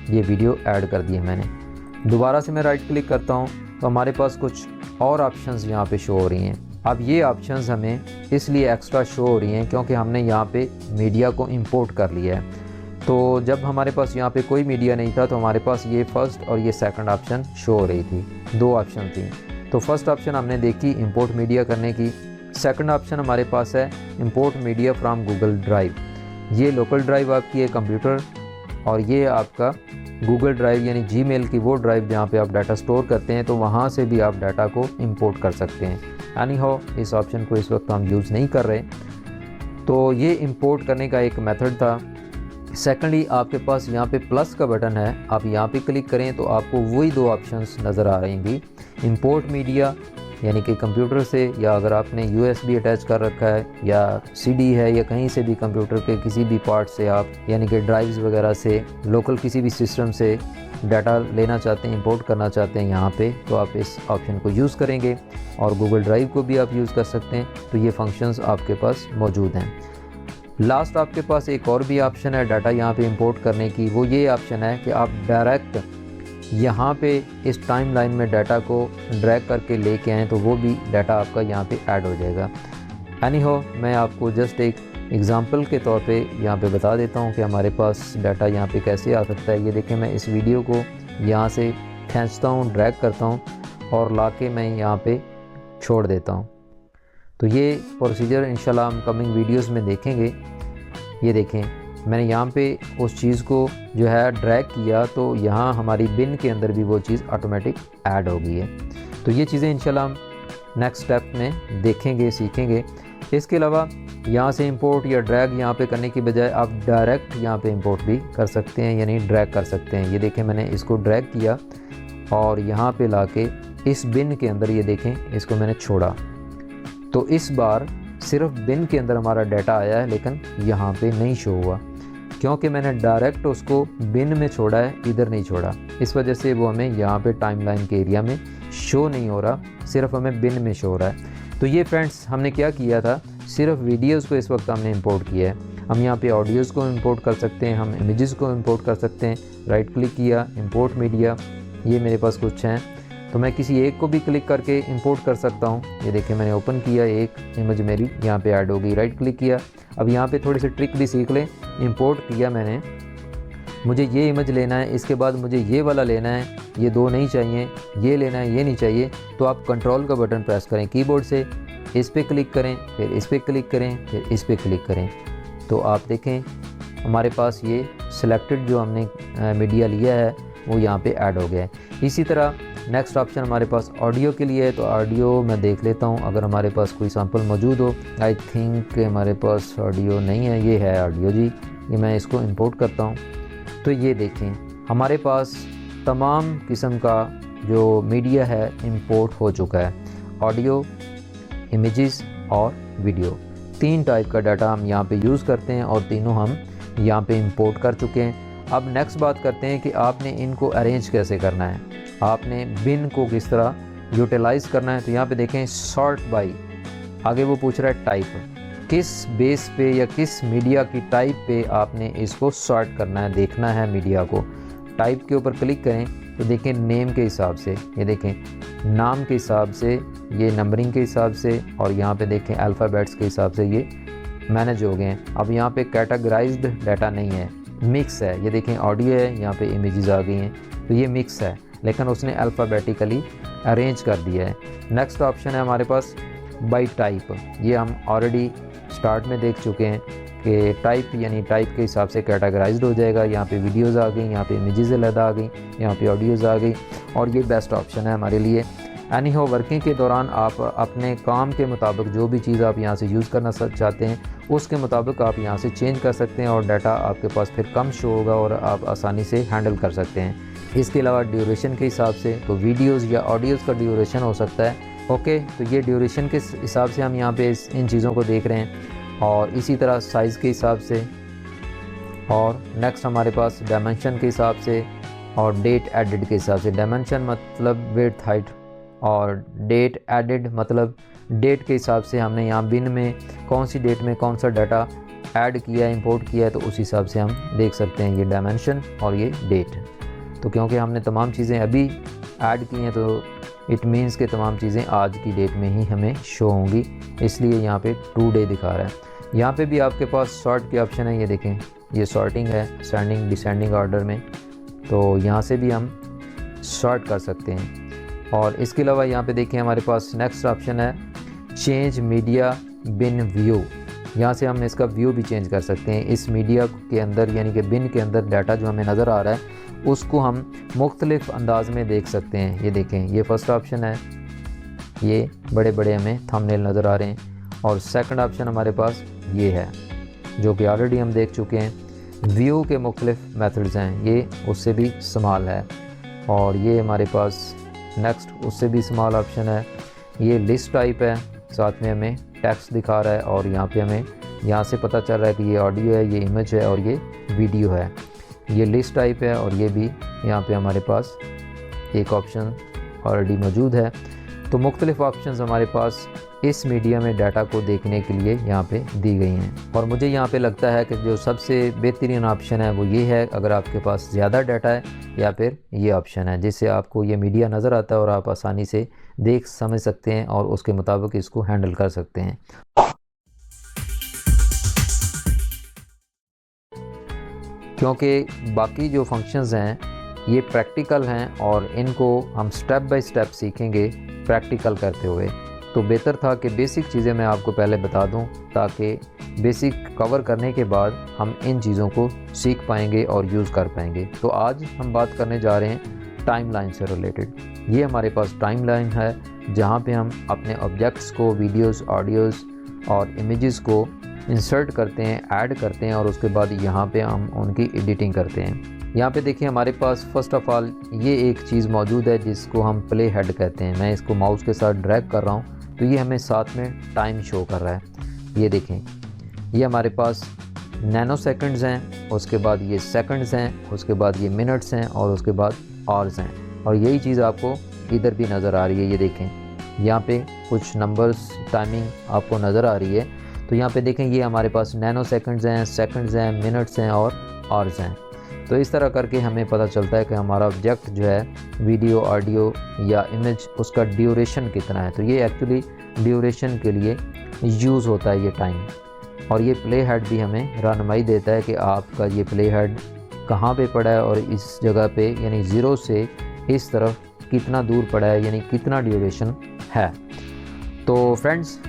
ये वीडियो ऐड कर दिए मैंने। दोबारा से मैं राइट क्लिक करता हूँ तो हमारे पास कुछ और ऑप्शंस यहाँ पे शो हो रही हैं। अब ये ऑप्शंस हमें इसलिए एक्स्ट्रा शो हो रही हैं क्योंकि हमने यहाँ पे मीडिया को इंपोर्ट कर लिया है। तो जब हमारे पास यहाँ पे कोई मीडिया नहीं था तो हमारे पास ये फर्स्ट और ये सेकंड ऑप्शन शो हो रही थी, 2 ऑप्शन थी। तो फर्स्ट ऑप्शन हमने देखी इंपोर्ट मीडिया करने की। सेकंड ऑप्शन हमारे पास है import media from Google drive. ये लोकल ड्राइव आपकी है कंप्यूटर, और ये आपका गूगल ड्राइव यानी जीमेल की वो ड्राइव जहाँ पे आप डाटा स्टोर करते हैं, तो वहाँ से भी आप डाटा को इंपोर्ट कर सकते हैं। एनी हाउ इस ऑप्शन को इस वक्त हम यूज़ नहीं कर रहे। तो ये इंपोर्ट करने का एक मेथड था। सेकेंडली आपके पास यहाँ पे प्लस का बटन है, आप यहाँ पे क्लिक करें तो आपको वही 2 ऑप्शंस नज़र आ रहेंगी। इंपोर्ट मीडिया यानी कि कंप्यूटर से, या अगर आपने USB अटैच कर रखा है या CD है या कहीं से भी कंप्यूटर के किसी भी पार्ट से आप यानी कि ड्राइव्स वगैरह से, लोकल किसी भी सिस्टम से डाटा लेना चाहते हैं, इंपोर्ट करना चाहते हैं यहाँ पे, तो आप इस ऑप्शन को यूज़ करेंगे। और गूगल ड्राइव को भी आप यूज़ कर सकते हैं। तो ये फंक्शंस आपके पास मौजूद हैं। लास्ट आपके पास एक और भी ऑप्शन है डाटा यहाँ पे इंपोर्ट करने की। वो ये ऑप्शन है कि आप डायरेक्ट यहाँ पे इस टाइम लाइन में डाटा को ड्रैग करके लेके आएँ, तो वो भी डाटा आपका यहाँ पे ऐड हो जाएगा। एनी हाउ मैं आपको जस्ट एक एग्ज़ाम्पल के तौर पे यहाँ पे बता देता हूँ कि हमारे पास डाटा यहाँ पे कैसे आ सकता है। ये देखें, मैं इस वीडियो को यहाँ से खींचता हूँ, ड्रैग करता हूँ और लाके मैं यहाँ पे छोड़ देता हूँ। तो ये प्रोसीजर इंशाल्लाह हम कमिंग वीडियोस में देखेंगे। ये देखें, मैंने यहाँ पे उस चीज़ को जो है ड्रैग किया, तो यहाँ हमारी बिन के अंदर भी वो चीज़ ऑटोमेटिक ऐड हो गई है। तो ये चीज़ें इंशाल्लाह हम नेक्स्ट स्टेप में देखेंगे, सीखेंगे। इसके अलावा यहाँ से इंपोर्ट या ड्रैग यहाँ पे करने की बजाय आप डायरेक्ट यहाँ पे इंपोर्ट भी कर सकते हैं, यानी ड्रैग कर सकते हैं। ये देखें, मैंने इसको ड्रैग किया और यहाँ पे लाके इस बिन के अंदर, ये देखें, इसको मैंने छोड़ा। तो इस बार सिर्फ बिन के अंदर हमारा डाटा आया है, लेकिन यहाँ पे नहीं शो हुआ क्योंकि मैंने डायरेक्ट उसको बिन में छोड़ा है, इधर नहीं छोड़ा। इस वजह से वो हमें यहाँ पे टाइमलाइन के एरिया में शो नहीं हो रहा, सिर्फ हमें बिन में शो हो रहा है। तो ये फ्रेंड्स हमने क्या किया था, सिर्फ वीडियोज़ को इस वक्त हमने इंपोर्ट किया है। हम यहाँ पे ऑडियोज़ को इंपोर्ट कर सकते हैं, हम इमेजेस को इंपोर्ट कर सकते हैं। राइट क्लिक किया, इंपोर्ट मीडिया, ये मेरे पास कुछ हैं, तो मैं किसी एक को भी क्लिक करके इंपोर्ट कर सकता हूँ। ये देखिए, मैंने ओपन किया, एक इमेज मेरी यहाँ पे ऐड हो गई। राइट क्लिक किया, अब यहाँ पे थोड़ी सी ट्रिक भी सीख लें। इंपोर्ट किया मैंने, मुझे ये इमेज लेना है, इसके बाद मुझे ये वाला लेना है, ये 2 नहीं चाहिए, ये लेना है, ये नहीं चाहिए, तो आप कंट्रोल का बटन प्रेस करें कीबोर्ड से, इस पे क्लिक करें, फिर इस पे क्लिक करें, फिर इस पे क्लिक करें, तो आप देखें हमारे पास ये सिलेक्टेड जो हमने मीडिया लिया है वो यहाँ पे ऐड हो गया है। इसी तरह नेक्स्ट ऑप्शन हमारे पास ऑडियो के लिए है, तो ऑडियो मैं देख लेता हूँ अगर हमारे पास कोई सैम्पल मौजूद हो। आई थिंक हमारे पास ऑडियो नहीं है, ये है ऑडियो जी, ये मैं इसको इंपोर्ट करता हूँ। तो ये देखें हमारे पास तमाम किस्म का जो मीडिया है इंपोर्ट हो चुका है, ऑडियो, इमेजेस और वीडियो। 3 टाइप का डाटा हम यहाँ पे यूज़ करते हैं और तीनों हम यहाँ पे इंपोर्ट कर चुके हैं। अब नेक्स्ट बात करते हैं कि आपने इनको अरेंज कैसे करना है, आपने बिन को किस तरह यूटिलाइज़ करना है। तो यहाँ पे देखें सॉर्ट बाय, आगे वो पूछ रहा है टाइप, किस बेस पे या किस मीडिया की टाइप पे आपने इसको सॉर्ट करना है, देखना है मीडिया को। टाइप के ऊपर क्लिक करें तो देखें नेम के हिसाब से, ये देखें नाम के हिसाब से, ये नंबरिंग के हिसाब से, और यहाँ पे देखें अल्फ़ाबेट्स के हिसाब से ये मैनेज हो गए हैं। अब यहाँ पे कैटेगराइज्ड डाटा नहीं है, मिक्स है। ये देखें ऑडियो है, यहाँ पे इमेजेस आ गई हैं, तो ये मिक्स है, लेकिन उसने अल्फ़ाबेटिकली अरेंज कर दिया है। नेक्स्ट ऑप्शन है हमारे पास बाय टाइप, ये हम ऑलरेडी स्टार्ट में देख चुके हैं कि टाइप यानी टाइप के हिसाब से कैटेगराइज्ड हो जाएगा। यहाँ पे वीडियोज़ आ गई, यहाँ पे इमेजेस अलग आ गई, यहाँ पे ऑडियोज़ आ गई, और ये बेस्ट ऑप्शन है हमारे लिए। एनी हो वर्किंग के दौरान आप अपने काम के मुताबिक जो भी चीज़ आप यहाँ से यूज़ करना चाहते हैं उसके मुताबिक आप यहाँ से चेंज कर सकते हैं, और डाटा आपके पास फिर कम शो होगा और आप आसानी से हैंडल कर सकते हैं। इसके अलावा ड्यूरेशन के हिसाब से तो वीडियोज़ या ऑडियोज़ का ड्यूरेशन हो सकता है। ओके, तो ये ड्यूरेशन के हिसाब से हम यहाँ पे इन चीज़ों को देख रहे हैं, और इसी तरह साइज़ के हिसाब से, और नेक्स्ट हमारे पास डायमेंशन के हिसाब से और डेट एडिड के हिसाब से। डायमेंशन मतलब विड्थ, हाइट, और डेट एडिड मतलब डेट के हिसाब से हमने यहाँ बिन में कौन सी डेट में कौन सा डाटा ऐड किया है, इंपोर्ट किया है, तो उस हिसाब से हम देख सकते हैं ये डायमेंशन और ये डेट। तो क्योंकि हमने तमाम चीज़ें अभी ऐड की हैं तो इट मीन्स के तमाम चीज़ें आज की डेट में ही हमें शो होंगी, इसलिए यहाँ पे टुडे दिखा रहा है। यहाँ पे भी आपके पास सॉर्ट के ऑप्शन है, ये देखें ये सॉर्टिंग है असेंडिंग डिसेंडिंग ऑर्डर में, तो यहाँ से भी हम सॉर्ट कर सकते हैं। और इसके अलावा यहाँ पे देखें हमारे पास नेक्स्ट ऑप्शन है चेंज मीडिया बिन व्यू, यहाँ से हम इसका व्यू भी चेंज कर सकते हैं। इस मीडिया के अंदर यानी कि बिन के अंदर डाटा जो हमें नज़र आ रहा है उसको हम मुख्तलिफ़ अंदाज में देख सकते हैं। ये देखें ये फर्स्ट ऑप्शन है, ये बड़े बड़े हमें थंबनेल नज़र आ रहे हैं, और सेकंड ऑप्शन हमारे पास ये है जो कि ऑलरेडी हम देख चुके हैं। व्यू के मुख्तलिफ़ मेथड्स हैं, ये उससे भी स्मॉल है, और ये हमारे पास नेक्स्ट उससे भी स्मॉल ऑप्शन है। ये लिस्ट टाइप है, साथ में हमें टेक्स्ट दिखा रहा है, और यहाँ पे हमें यहाँ से पता चल रहा है कि ये ऑडियो है, ये इमेज है और ये वीडियो है। ये लिस्ट टाइप है, और ये भी यहाँ पे हमारे पास एक ऑप्शन ऑलरेडी मौजूद है। तो मुख्तलिफ़ ऑप्शंस हमारे पास इस मीडिया में डाटा को देखने के लिए यहाँ पे दी गई हैं, और मुझे यहाँ पे लगता है कि जो सबसे बेहतरीन ऑप्शन है वो ये है, अगर आपके पास ज़्यादा डाटा है, या फिर ये ऑप्शन है जिससे आपको ये मीडिया नज़र आता है और आप आसानी से देख समझ सकते हैं और उसके मुताबिक इसको हैंडल कर सकते हैं। क्योंकि बाकी जो फंक्शंस हैं ये प्रैक्टिकल हैं और इनको हम स्टेप बाय स्टेप सीखेंगे प्रैक्टिकल करते हुए, तो बेहतर था कि बेसिक चीज़ें मैं आपको पहले बता दूं ताकि बेसिक कवर करने के बाद हम इन चीज़ों को सीख पाएंगे और यूज़ कर पाएंगे। तो आज हम बात करने जा रहे हैं टाइमलाइन से रिलेटेड। ये हमारे पास टाइमलाइन है जहाँ पे हम अपने ऑब्जेक्ट्स को, वीडियोस, ऑडियोज़ और इमेजेस को इंसर्ट करते हैं, ऐड करते हैं, और उसके बाद यहाँ पे हम उनकी एडिटिंग करते हैं। यहाँ पे देखिए हमारे पास फर्स्ट ऑफ़ ऑल ये एक चीज़ मौजूद है जिसको हम प्ले हेड कहते हैं। मैं इसको माउस के साथ ड्रैग कर रहा हूँ तो ये हमें साथ में टाइम शो कर रहा है। ये देखें ये हमारे पास नैनो सेकंड्स हैं, उसके बाद ये सेकंड्स हैं, उसके बाद ये मिनट्स हैं, और उसके बाद आवर्स हैं, और यही चीज़ आपको इधर भी नज़र आ रही है। ये देखें यहाँ पे कुछ नंबर्स, टाइमिंग आपको नज़र आ रही है। तो यहाँ पे देखें ये हमारे पास नैनो सेकंड्स हैं, मिनट्स हैं और आवर्स हैं। तो इस तरह करके हमें पता चलता है कि हमारा ऑब्जेक्ट जो है वीडियो, ऑडियो या इमेज, उसका ड्यूरेशन कितना है। तो ये एक्चुअली ड्यूरेशन के लिए यूज़ होता है ये टाइम, और ये प्ले हेड भी हमें रहनुमाई देता है कि आपका ये प्ले हेड कहाँ पे पड़ा है और इस जगह पे यानी ज़ीरो से इस तरफ कितना दूर पड़ा है, यानी कितना ड्यूरेशन है। तो फ्रेंड्स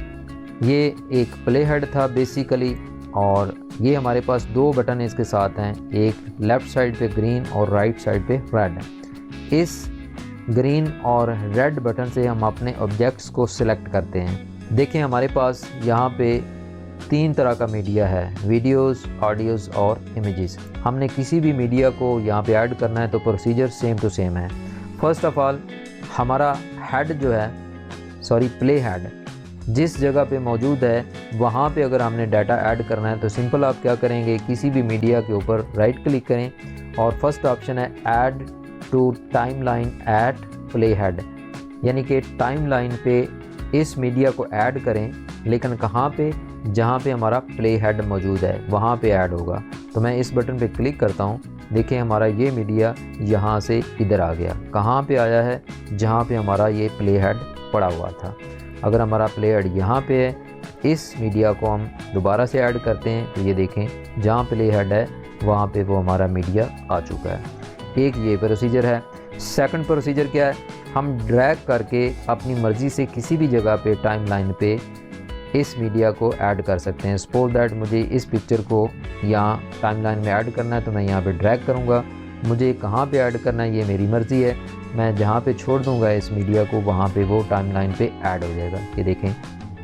ये एक प्ले हेड था बेसिकली, और ये हमारे पास दो बटन इसके साथ हैं, एक लेफ़्ट साइड पे ग्रीन और राइट साइड पे रेड। इस ग्रीन और रेड बटन से हम अपने ऑब्जेक्ट्स को सिलेक्ट करते हैं। देखें हमारे पास यहाँ पे 3 तरह का मीडिया है, वीडियोस, ऑडियोज़ और इमेजेस। हमने किसी भी मीडिया को यहाँ पे ऐड करना है तो प्रोसीजर सेम टू सेम है। फर्स्ट ऑफ ऑल हमारा हेड जो है, प्ले हेड जिस जगह पे मौजूद है वहाँ पे अगर हमने डाटा ऐड करना है तो सिंपल आप क्या करेंगे, किसी भी मीडिया के ऊपर राइट क्लिक करें और फर्स्ट ऑप्शन है add to timeline at play head, यानी कि टाइमलाइन पे इस मीडिया को ऐड करें, लेकिन कहाँ पे, जहाँ पे हमारा प्ले हेड मौजूद है वहाँ पे ऐड होगा। तो मैं इस बटन पे क्लिक करता हूँ, देखें हमारा ये मीडिया यहाँ से इधर आ गया। कहाँ पे आया है, जहाँ पे हमारा ये प्ले हेड पड़ा हुआ था। अगर हमारा प्ले हेड यहाँ पे है, इस मीडिया को हम दोबारा से ऐड करते हैं तो ये देखें जहाँ प्ले हेड है वहाँ पे वो हमारा मीडिया आ चुका है। एक ये प्रोसीजर है। सेकंड प्रोसीजर क्या है, हम ड्रैग करके अपनी मर्ज़ी से किसी भी जगह पे टाइमलाइन पे इस मीडिया को ऐड कर सकते हैं। सपोज दैट मुझे इस पिक्चर को यहाँ टाइमलाइन में ऐड करना है तो मैं यहाँ पे ड्रैग करूँगा। मुझे कहाँ पे ऐड करना है ये मेरी मर्ज़ी है, मैं जहाँ पे छोड़ दूँगा इस मीडिया को वहाँ पे वो टाइमलाइन पे ऐड हो जाएगा। ये देखें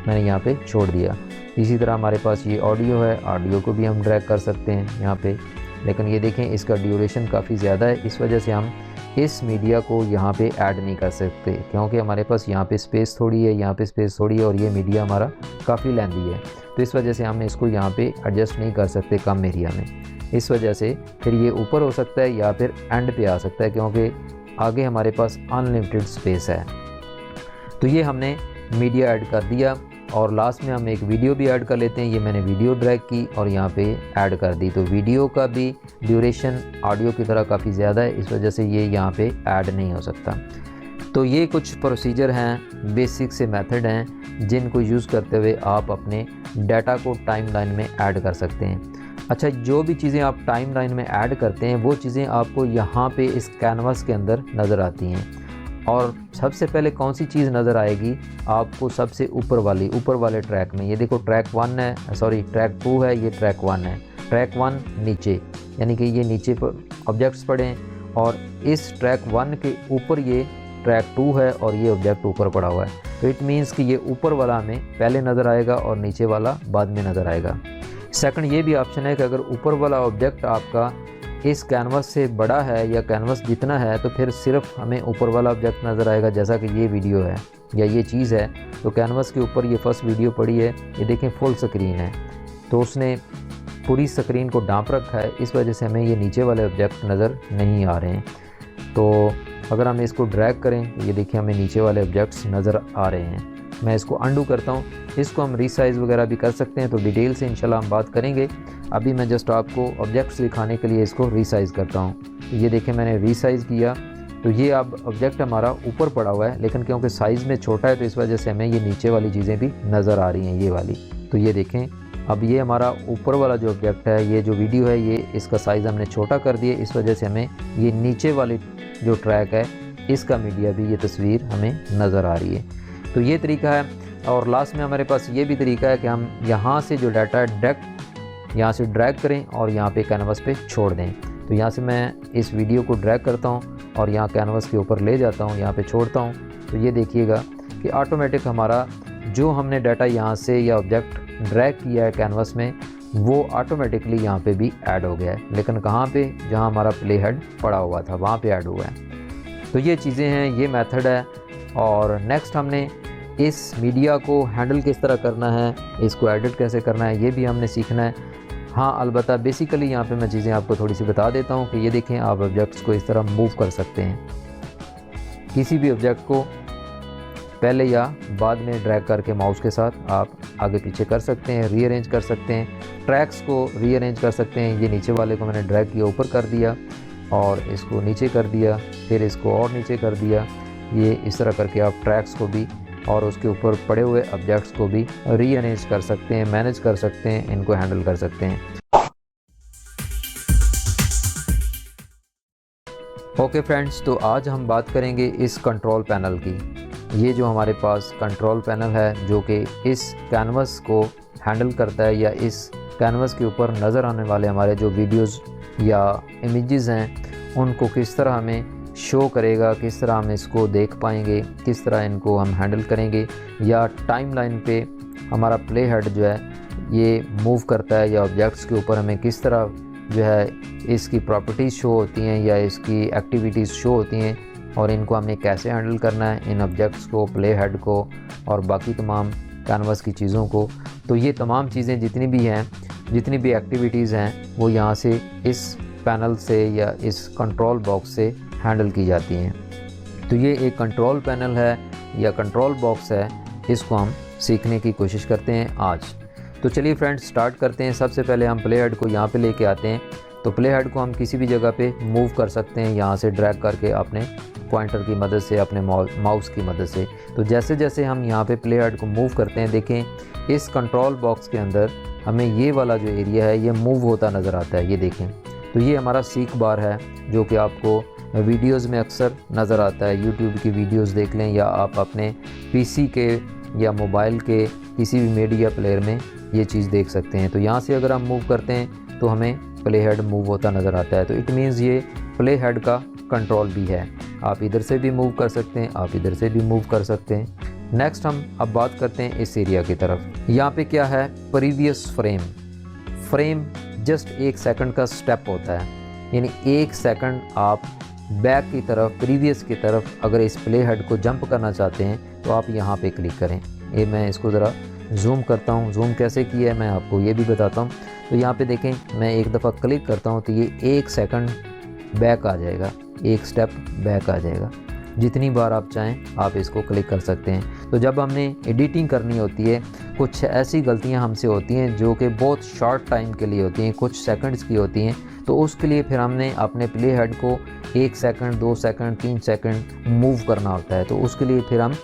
मैंने यहाँ पे छोड़ दिया। इसी तरह हमारे पास ये ऑडियो है, ऑडियो को भी हम ड्रैग कर सकते हैं यहाँ पे, लेकिन ये देखें इसका ड्यूरेशन काफ़ी ज़्यादा है, इस वजह से हम इस मीडिया को यहाँ पे ऐड नहीं कर सकते क्योंकि हमारे पास यहाँ पे स्पेस थोड़ी है, यहाँ पे स्पेस थोड़ी है और ये मीडिया हमारा काफ़ी लेंदी है, तो इस वजह से हम इसको यहाँ पे एडजस्ट नहीं कर सकते कम एरिया में। इस वजह से फिर ये ऊपर हो सकता है या फिर एंड पे आ सकता है क्योंकि आगे हमारे पास अनलिमिटेड स्पेस है। तो ये हमने मीडिया ऐड कर दिया और लास्ट में हम एक वीडियो भी ऐड कर लेते हैं। ये मैंने वीडियो ड्रैग की और यहाँ पे ऐड कर दी, तो वीडियो का भी ड्यूरेशन ऑडियो की तरह काफ़ी ज़्यादा है, इस वजह से ये यहाँ पे ऐड नहीं हो सकता। तो ये कुछ प्रोसीजर हैं, बेसिक से मेथड हैं जिनको यूज़ करते हुए आप अपने डाटा को टाइमलाइन में ऐड कर सकते हैं। अच्छा, जो भी चीज़ें आप टाइमलाइन में ऐड करते हैं वो चीज़ें आपको यहाँ पे इस कैनवास के अंदर नज़र आती हैं। और सबसे पहले कौन सी चीज़ नज़र आएगी आपको, सबसे ऊपर वाले ट्रैक में। ये देखो ट्रैक 1 है, ट्रैक 2 है, ये ट्रैक 1 है। ट्रैक 1 नीचे, यानी कि ये नीचे पर ऑब्जेक्ट्स पड़े हैं और इस ट्रैक 1 के ऊपर ये ट्रैक 2 है और ये ऑब्जेक्ट ऊपर पड़ा हुआ है। तो इट मीन्स कि ये ऊपर वाला हमें पहले नज़र आएगा और नीचे वाला बाद में नज़र आएगा। सेकंड ये भी ऑप्शन है कि अगर ऊपर वाला ऑब्जेक्ट आपका इस कैनवास से बड़ा है या कैनवास जितना है तो फिर सिर्फ हमें ऊपर वाला ऑब्जेक्ट नज़र आएगा, जैसा कि ये वीडियो है या ये चीज़ है। तो कैनवास के ऊपर ये फर्स्ट वीडियो पड़ी है, ये देखें फुल स्क्रीन है, तो उसने पूरी स्क्रीन को ढांप रखा है, इस वजह से हमें ये नीचे वाले ऑब्जेक्ट नज़र नहीं आ रहे हैं। तो अगर हम इसको ड्रैग करें तो ये देखिए हमें नीचे वाले ऑब्जेक्ट्स नज़र आ रहे हैं। मैं इसको अंडू करता हूँ, इसको हम रीसाइज़ वगैरह भी कर सकते हैं, तो डिटेल से इंशाल्लाह हम बात करेंगे। अभी मैं जस्ट आपको ऑब्जेक्ट्स दिखाने के लिए इसको रीसाइज़ करता हूँ। तो ये देखें मैंने रीसाइज़ किया, तो ये अब ऑब्जेक्ट हमारा ऊपर पड़ा हुआ है, लेकिन क्योंकि साइज़ में छोटा है तो इस वजह से हमें ये नीचे वाली चीज़ें भी नज़र आ रही हैं, ये वाली। तो ये देखें अब ये हमारा ऊपर वाला जो ऑब्जेक्ट है, ये जो वीडियो है, ये इसका साइज़ हमने छोटा कर दिया, इस वजह से हमें ये नीचे वाली जो ट्रैक है इसका मीडिया भी ये तस्वीर हमें नज़र आ रही है। तो ये तरीका है। और लास्ट में हमारे पास ये भी तरीका है कि हम यहाँ से जो डाटा है डायरेक्ट यहाँ से ड्रैग करें और यहाँ पे कैनवास पे छोड़ दें। तो यहाँ से मैं इस वीडियो को ड्रैग करता हूँ और यहाँ कैनवास के ऊपर ले जाता हूँ, यहाँ पे छोड़ता हूँ, तो ये देखिएगा कि ऑटोमेटिक हमारा जो हमने डाटा यहाँ से या ऑब्जेक्ट ड्रैग किया है कैनवास में वो ऑटोमेटिकली यहाँ पे भी ऐड हो गया है, लेकिन कहाँ पे, जहाँ हमारा प्ले हेड पड़ा हुआ था वहाँ पे ऐड हुआ है। तो ये चीज़ें हैं, ये मेथड है। और नेक्स्ट हमने इस मीडिया को हैंडल किस तरह करना है, इसको एडिट कैसे करना है, ये भी हमने सीखना है। हाँ, अलबत्ता बेसिकली यहाँ पे मैं चीज़ें आपको थोड़ी सी बता देता हूँ कि ये देखें आप ऑब्जेक्ट्स को इस तरह मूव कर सकते हैं, किसी भी ऑब्जेक्ट को पहले या बाद में ड्रैग करके माउस के साथ आप आगे पीछे कर सकते हैं, रीअरेंज कर सकते हैं, ट्रैक्स को रीअरेंज कर सकते हैं। ये नीचे वाले को मैंने ड्रैग किया, ऊपर कर दिया और इसको नीचे कर दिया, फिर इसको और नीचे कर दिया। ये इस तरह करके आप ट्रैक्स को भी और उसके ऊपर पड़े हुए ऑब्जेक्ट्स को भी रीअरेंज कर सकते हैं, मैनेज कर सकते हैं, इनको हैंडल कर सकते हैं। ओके फ्रेंड्स, तो आज हम बात करेंगे इस कंट्रोल पैनल की। ये जो हमारे पास कंट्रोल पैनल है जो कि इस कैनवस को हैंडल करता है, या इस कैनवस के ऊपर नज़र आने वाले हमारे जो वीडियोस या इमेजेस हैं उनको किस तरह हमें शो करेगा, किस तरह हम इसको देख पाएंगे, किस तरह इनको हम हैंडल करेंगे, या टाइमलाइन पे हमारा प्ले हेड जो है ये मूव करता है, या ऑब्जेक्ट्स के ऊपर हमें किस तरह जो है इसकी प्रॉपर्टीज़ शो होती हैं या इसकी एक्टिविटीज़ शो होती हैं, और इनको हमें कैसे हैंडल करना है, इन ऑब्जेक्ट्स को, प्ले हेड को और बाकी तमाम कैनवस की चीज़ों को। तो ये तमाम चीज़ें जितनी भी हैं, जितनी भी एक्टिविटीज़ हैं, वो यहाँ से इस पैनल से या इस कंट्रोल बॉक्स से हैंडल की जाती हैं। तो ये एक कंट्रोल पैनल है या कंट्रोल बॉक्स है, इसको हम सीखने की कोशिश करते हैं आज। तो चलिए फ्रेंड्स स्टार्ट करते हैं। सबसे पहले हम प्ले हेड को यहाँ पे लेके आते हैं। तो प्ले हेड को हम किसी भी जगह पे मूव कर सकते हैं, यहाँ से ड्रैग करके अपने पॉइंटर की मदद से, अपने माउस की मदद से। तो जैसे जैसे हम यहाँ पे प्ले हेड को मूव करते हैं, देखें इस कंट्रोल बॉक्स के अंदर हमें ये वाला जो एरिया है ये मूव होता नज़र आता है, ये देखें। तो ये हमारा सीख बार है जो कि आपको वीडियोज़ में अक्सर नज़र आता है। यूट्यूब की वीडियोज़ देख लें, या आप अपने पीसी के या मोबाइल के किसी भी मीडिया प्लेयर में ये चीज़ देख सकते हैं। तो यहाँ से अगर हम मूव करते हैं तो हमें प्ले हेड मूव होता नज़र आता है। तो इट मीन्स ये प्ले हेड का कंट्रोल भी है। आप इधर से भी मूव कर सकते हैं, आप इधर से भी मूव कर सकते हैं। नेक्स्ट हम अब बात करते हैं इस एरिया की तरफ। यहाँ पे क्या है, previous frame. Frame just 1 second का स्टेप होता है, यानी 1 सेकंड आप बैक की तरफ, प्रीवियस की तरफ अगर इस प्ले हेड को जंप करना चाहते हैं तो आप यहाँ पे क्लिक करें। ये मैं इसको ज़रा जूम करता हूँ। जूम कैसे किया है मैं आपको ये भी बताता हूँ। तो यहाँ पे देखें, मैं एक दफ़ा क्लिक करता हूँ तो ये 1 सेकंड बैक आ जाएगा, 1 स्टेप बैक आ जाएगा। जितनी बार आप चाहें आप इसको क्लिक कर सकते हैं। तो जब हमने एडिटिंग करनी होती है, कुछ ऐसी गलतियां हमसे होती हैं जो कि बहुत शॉर्ट टाइम के लिए होती हैं, कुछ सेकंड्स की होती हैं, तो उसके लिए फिर हमने अपने प्ले हेड को 1 सेकंड, 2 सेकंड, 3 सेकंड मूव करना होता है। तो उसके लिए फिर हम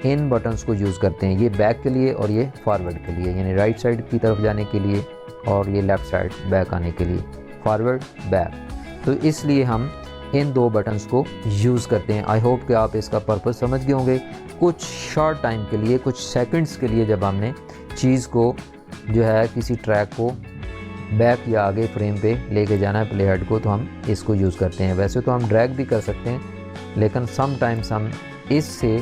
इन बटन्स को यूज़ करते हैं, ये बैक के लिए और ये फॉरवर्ड के लिए, यानी राइट साइड की तरफ जाने के लिए और ये लेफ़्ट साइड बैक आने के लिए, फॉरवर्ड बैक। तो इसलिए हम इन 2 बटन्स को यूज़ करते हैं। आई होप कि आप इसका पर्पस समझ गए होंगे। कुछ शॉर्ट टाइम के लिए, कुछ सेकंड्स के लिए जब हमने चीज़ को जो है किसी ट्रैक को बैक या आगे फ्रेम पे लेके जाना है प्ले हेड को, तो हम इसको यूज़ करते हैं। वैसे तो हम ड्रैग भी कर सकते हैं, लेकिन समटाइम्स हम इससे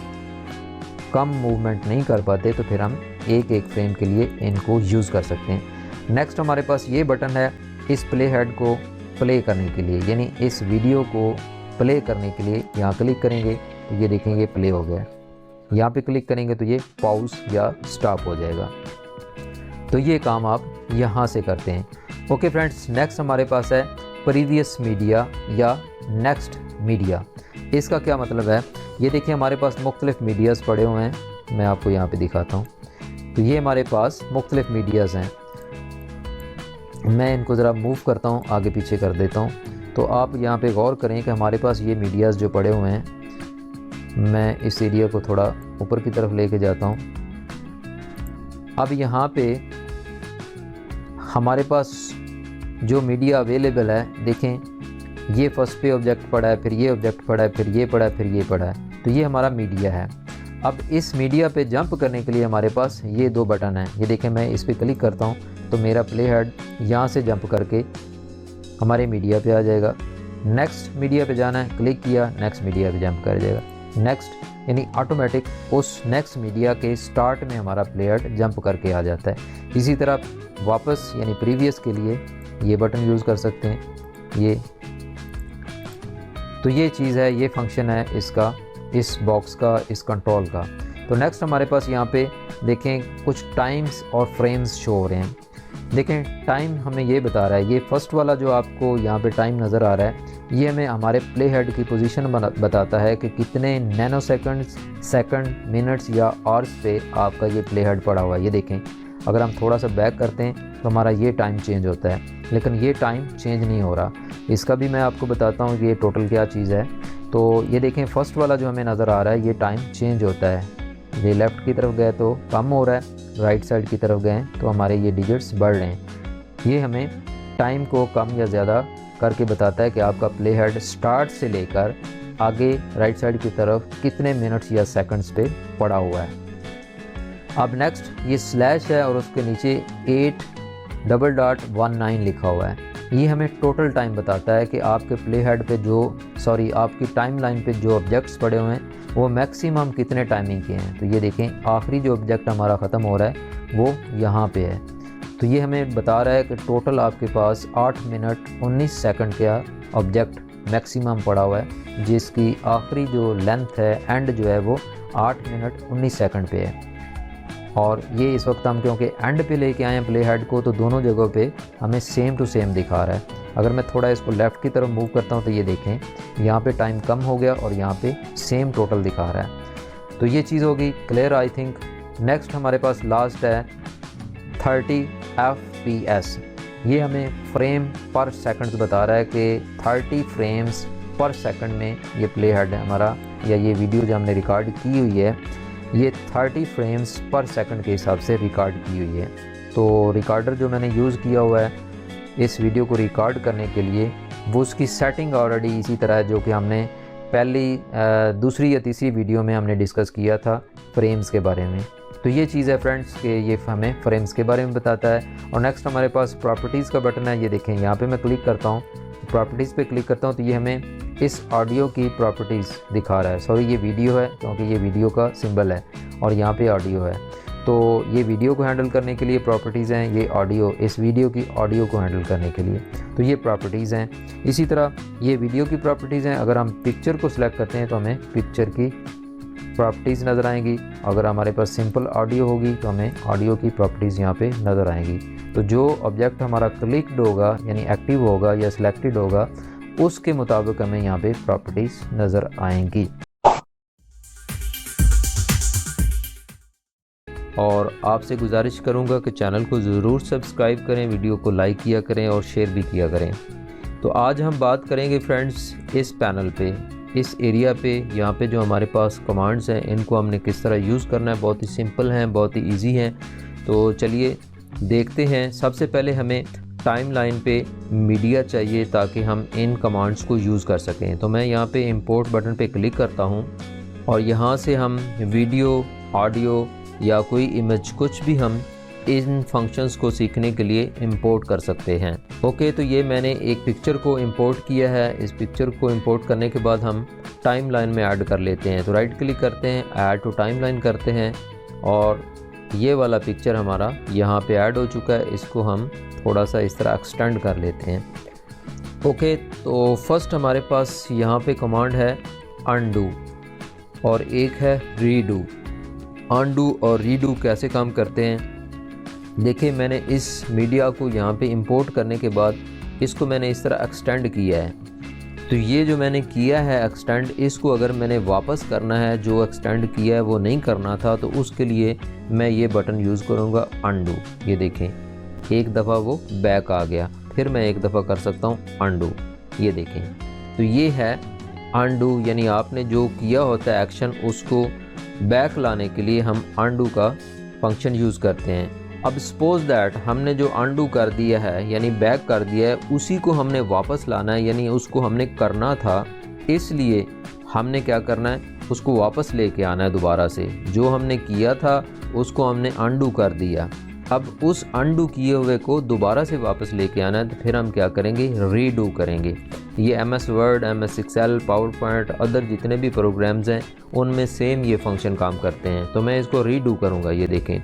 कम मूवमेंट नहीं कर पाते, तो फिर हम एक एक फ्रेम के लिए इनको यूज़ कर सकते हैं। नेक्स्ट हमारे पास ये बटन है इस प्ले हेड को प्ले करने के लिए, यानी इस वीडियो को प्ले करने के लिए यहाँ क्लिक करेंगे तो ये देखेंगे प्ले हो गया। यहाँ पे क्लिक करेंगे तो ये पॉज या स्टॉप हो जाएगा। तो ये काम आप यहाँ से करते हैं। ओके फ्रेंड्स, नेक्स्ट हमारे पास है प्रीवियस मीडिया या नेक्स्ट मीडिया। इसका क्या मतलब है, ये देखिए हमारे पास मुख्तलिफ मीडियाज़ पड़े हुए हैं। मैं आपको यहाँ पे दिखाता हूँ। तो ये हमारे पास मुख्तलिफ मीडियाज़ हैं। मैं इनको ज़रा मूव करता हूँ, आगे पीछे कर देता हूँ। तो आप यहाँ पे गौर करें कि हमारे पास ये मीडियाज़ जो पड़े हुए हैं, मैं इस एरिया को थोड़ा ऊपर की तरफ लेके जाता हूँ। अब यहाँ पे हमारे पास जो मीडिया अवेलेबल है, देखें ये फर्स्ट पे ऑब्जेक्ट पड़ा है, फिर ये ऑब्जेक्ट पड़ा है, फिर ये पड़ा है, फिर ये पड़ा है। तो ये हमारा मीडिया है। अब इस मीडिया पे जंप करने के लिए हमारे पास ये 2 बटन हैं। ये देखें, मैं इस पर क्लिक करता हूँ तो मेरा प्ले हेड यहाँ से जंप करके हमारे मीडिया पे आ जाएगा। नेक्स्ट मीडिया पे जाना है, क्लिक किया, नेक्स्ट मीडिया पे जंप कर जाएगा। नेक्स्ट यानी ऑटोमेटिक उस नेक्स्ट मीडिया के स्टार्ट में हमारा प्ले हेड जंप करके आ जाता है। इसी तरह वापस यानी प्रीवियस के लिए ये बटन यूज़ कर सकते हैं। ये तो ये चीज़ है, ये फंक्शन है इसका, इस बॉक्स का, इस कंट्रोल का। तो नेक्स्ट हमारे पास यहाँ पे देखें कुछ टाइम्स और फ्रेम्स शो हो रहे हैं। देखें टाइम हमें ये बता रहा है, ये फर्स्ट वाला जो आपको यहाँ पे टाइम नज़र आ रहा है, ये हमें हमारे प्ले हेड की पोजीशन बताता है कि कितने नैनो सेकंड्स, सेकंड, मिनट्स या आवर्स पे आपका ये प्ले हेड पड़ा हुआ है। ये देखें, अगर हम थोड़ा सा बैक करते हैं तो हमारा ये टाइम चेंज होता है, लेकिन ये टाइम चेंज नहीं हो रहा। इसका भी मैं आपको बताता हूँ कि ये टोटल क्या चीज़ है। तो ये देखें फर्स्ट वाला जो हमें नज़र आ रहा है, ये टाइम चेंज होता है। ये लेफ़्ट की तरफ गए तो कम हो रहा है, राइट साइड की तरफ गए तो हमारे ये डिजिट्स बढ़ रहे हैं। ये हमें टाइम को कम या ज़्यादा करके बताता है कि आपका प्ले हेड स्टार्ट से लेकर आगे राइट साइड की तरफ कितने मिनट्स या सेकंड्स पे पड़ा हुआ है। अब नेक्स्ट ये स्लैश है और उसके नीचे 8.19 लिखा हुआ है। ये हमें टोटल टाइम बताता है कि आपके प्ले हेड पे आपकी टाइम लाइन पे जो ऑब्जेक्ट्स पड़े हुए हैं वो मैक्सिमम कितने टाइमिंग के हैं। तो ये देखें आखिरी जो ऑब्जेक्ट हमारा ख़त्म हो रहा है वो यहाँ पे है। तो ये हमें बता रहा है कि टोटल आपके पास 8 मिनट 19 सेकंड का ऑब्जेक्ट मैक्सिमम पड़ा हुआ है, जिसकी आखिरी जो लेंथ है एंड जो है वो 8 मिनट 19 सेकंड पे है। और ये इस वक्त हम क्योंकि एंड पे लेके आए हैं प्ले हेड को, तो दोनों जगहों पे हमें सेम टू सेम दिखा रहा है। अगर मैं थोड़ा इसको लेफ़्ट की तरफ मूव करता हूँ तो ये देखें यहाँ पे टाइम कम हो गया और यहाँ पे सेम टोटल दिखा रहा है। तो ये चीज़ होगी क्लियर आई थिंक। नेक्स्ट हमारे पास लास्ट है 30 FPS। ये हमें फ्रेम पर सेकंड बता रहा है कि 30 फ्रेम्स पर सेकंड में ये प्ले हेड है हमारा, या ये वीडियो जो हमने रिकॉर्ड की हुई है ये 30 फ्रेम्स पर सेकंड के हिसाब से रिकॉर्ड की हुई है। तो रिकॉर्डर जो मैंने यूज़ किया हुआ है इस वीडियो को रिकॉर्ड करने के लिए वो उसकी सेटिंग ऑलरेडी इसी तरह है जो कि हमने दूसरी या तीसरी वीडियो में हमने डिस्कस किया था फ्रेम्स के बारे में। तो ये चीज़ है फ्रेंड्स कि ये हमें फ्रेम्स के बारे में बताता है। और नेक्स्ट हमारे पास प्रॉपर्टीज़ का बटन है। ये देखें यहाँ पे मैं क्लिक करता हूँ, प्रॉपर्टीज़ पे क्लिक करता हूँ तो ये हमें इस ऑडियो की प्रॉपर्टीज़ दिखा रहा है। सॉरी ये वीडियो है क्योंकि ये वीडियो का सिंबल है और यहाँ पे ऑडियो है। तो ये वीडियो को हैंडल करने के लिए प्रॉपर्टीज़ हैं, ये ऑडियो इस वीडियो की ऑडियो को हैंडल करने के लिए तो ये प्रॉपर्टीज़ हैं। इसी तरह ये वीडियो की प्रॉपर्टीज़ हैं। अगर हम पिक्चर को सिलेक्ट करते हैं तो हमें पिक्चर की प्रॉपर्टीज़ नज़र आएंगी। अगर हमारे पास सिंपल ऑडियो होगी तो हमें ऑडियो की प्रॉपर्टीज़ यहाँ पे नज़र आएंगी। तो जो ऑब्जेक्ट हमारा क्लिक्ड होगा यानी एक्टिव होगा या सिलेक्टेड होगा उसके मुताबिक हमें यहाँ पे प्रॉपर्टीज़ नज़र आएंगी। और आपसे गुजारिश करूँगा कि चैनल को ज़रूर सब्सक्राइब करें, वीडियो को लाइक किया करें और शेयर भी किया करें। तो आज हम बात करेंगे फ्रेंड्स इस पैनल पे, इस एरिया पे, यहाँ पे जो हमारे पास कमांड्स हैं इनको हमने किस तरह यूज़ करना है। बहुत ही सिंपल हैं, बहुत ही ईजी हैं। तो चलिए देखते हैं। सबसे पहले हमें टाइम लाइन पे मीडिया चाहिए ताकि हम इन कमांड्स को यूज़ कर सकें। तो मैं यहाँ पे इंपोर्ट बटन पे क्लिक करता हूँ और यहाँ से हम वीडियो, ऑडियो या कोई इमेज कुछ भी हम इन फंक्शंस को सीखने के लिए इंपोर्ट कर सकते हैं। ओके, तो ये मैंने एक पिक्चर को इंपोर्ट किया है। इस पिक्चर को इंपोर्ट करने के बाद हम टाइम लाइन में ऐड कर लेते हैं। तो राइट क्लिक करते हैं, ऐड टू टाइम लाइन करते हैं और ये वाला पिक्चर हमारा यहाँ पे ऐड हो चुका है। इसको हम थोड़ा सा इस तरह एक्सटेंड कर लेते हैं। ओके, तो फर्स्ट हमारे पास यहाँ पे कमांड है अनडू और एक है रीडू। अनडू और रीडू कैसे काम करते हैं देखिए, मैंने इस मीडिया को यहाँ पे इंपोर्ट करने के बाद इसको मैंने इस तरह एक्सटेंड किया है। तो ये जो मैंने किया है एक्सटेंड, इसको अगर मैंने वापस करना है, जो एक्सटेंड किया है वो नहीं करना था, तो उसके लिए मैं ये बटन यूज़ करूँगा अनडू। ये देखें एक दफ़ा वो बैक आ गया, फिर मैं एक दफ़ा कर सकता हूँ अनडू। ये देखें, तो ये है अनडू, यानी आपने जो किया होता है एक्शन उसको बैक लाने के लिए हम अनडू का फंक्शन यूज़ करते हैं। अब सपोज दैट हमने जो अनडू कर दिया है यानी बैक कर दिया है, उसी को हमने वापस लाना है, यानी उसको हमने करना था, इसलिए हमने क्या करना है, उसको वापस लेके आना है दोबारा से। जो हमने किया था उसको हमने अनडू कर दिया, अब उस अनडू किए हुए को दोबारा से वापस लेके आना है। तो फिर हम क्या करेंगे, रीडू करेंगे। ये MS Word, MS Excel, PowerPoint, other जितने भी प्रोग्राम्स हैं उनमें सेम ये फंक्शन काम करते हैं। तो मैं इसको रीडू करूँगा। ये देखें,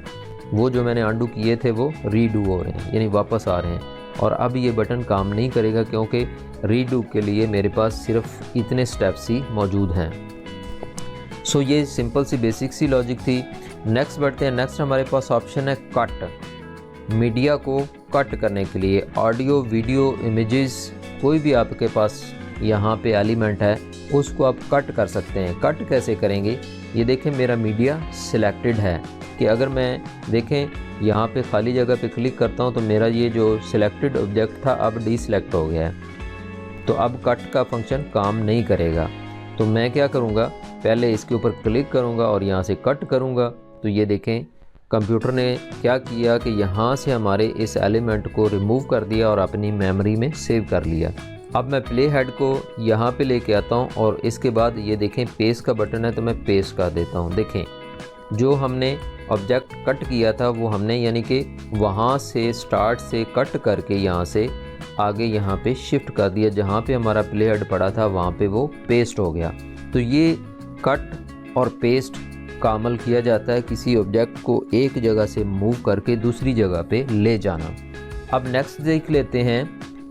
वो जो मैंने अनडू किए थे वो रीडू हो रहे हैं, यानी वापस आ रहे हैं। और अब ये बटन काम नहीं करेगा क्योंकि रीडू के लिए मेरे पास सिर्फ इतने स्टेप्स ही मौजूद हैं। सो ये सिंपल सी बेसिक सी लॉजिक थी। नेक्स्ट बढ़ते हैं। नेक्स्ट हमारे पास ऑप्शन है कट। मीडिया को कट करने के लिए ऑडियो, वीडियो, इमेजेस, कोई भी आपके पास यहाँ पे एलिमेंट है उसको आप कट कर सकते हैं। कट कैसे करेंगे, ये देखें मेरा मीडिया सिलेक्टेड है कि अगर मैं देखें यहाँ पे खाली जगह पे क्लिक करता हूँ तो मेरा ये जो सिलेक्टेड ऑब्जेक्ट था अब डीसिलेक्ट हो गया है। तो अब कट का फंक्शन काम नहीं करेगा। तो मैं क्या करूँगा, पहले इसके ऊपर क्लिक करूँगा और यहाँ से कट करूँगा। तो ये देखें कंप्यूटर ने क्या किया कि यहाँ से हमारे इस एलिमेंट को रिमूव कर दिया और अपनी मेमोरी में सेव कर लिया। अब मैं प्ले हेड को यहाँ पे लेके आता हूँ और इसके बाद ये देखें पेस्ट का बटन है तो मैं पेस्ट कर देता हूँ। देखें जो हमने ऑब्जेक्ट कट किया था वो हमने यानी कि वहाँ से स्टार्ट से कट करके यहाँ से आगे यहाँ पे शिफ्ट कर दिया, जहाँ पे हमारा प्ले हेड पड़ा था वहाँ पे वो पेस्ट हो गया। तो ये कट और पेस्ट का अमल किया जाता है किसी ऑब्जेक्ट को एक जगह से मूव करके दूसरी जगह पे ले जाना। अब नेक्स्ट देख लेते हैं,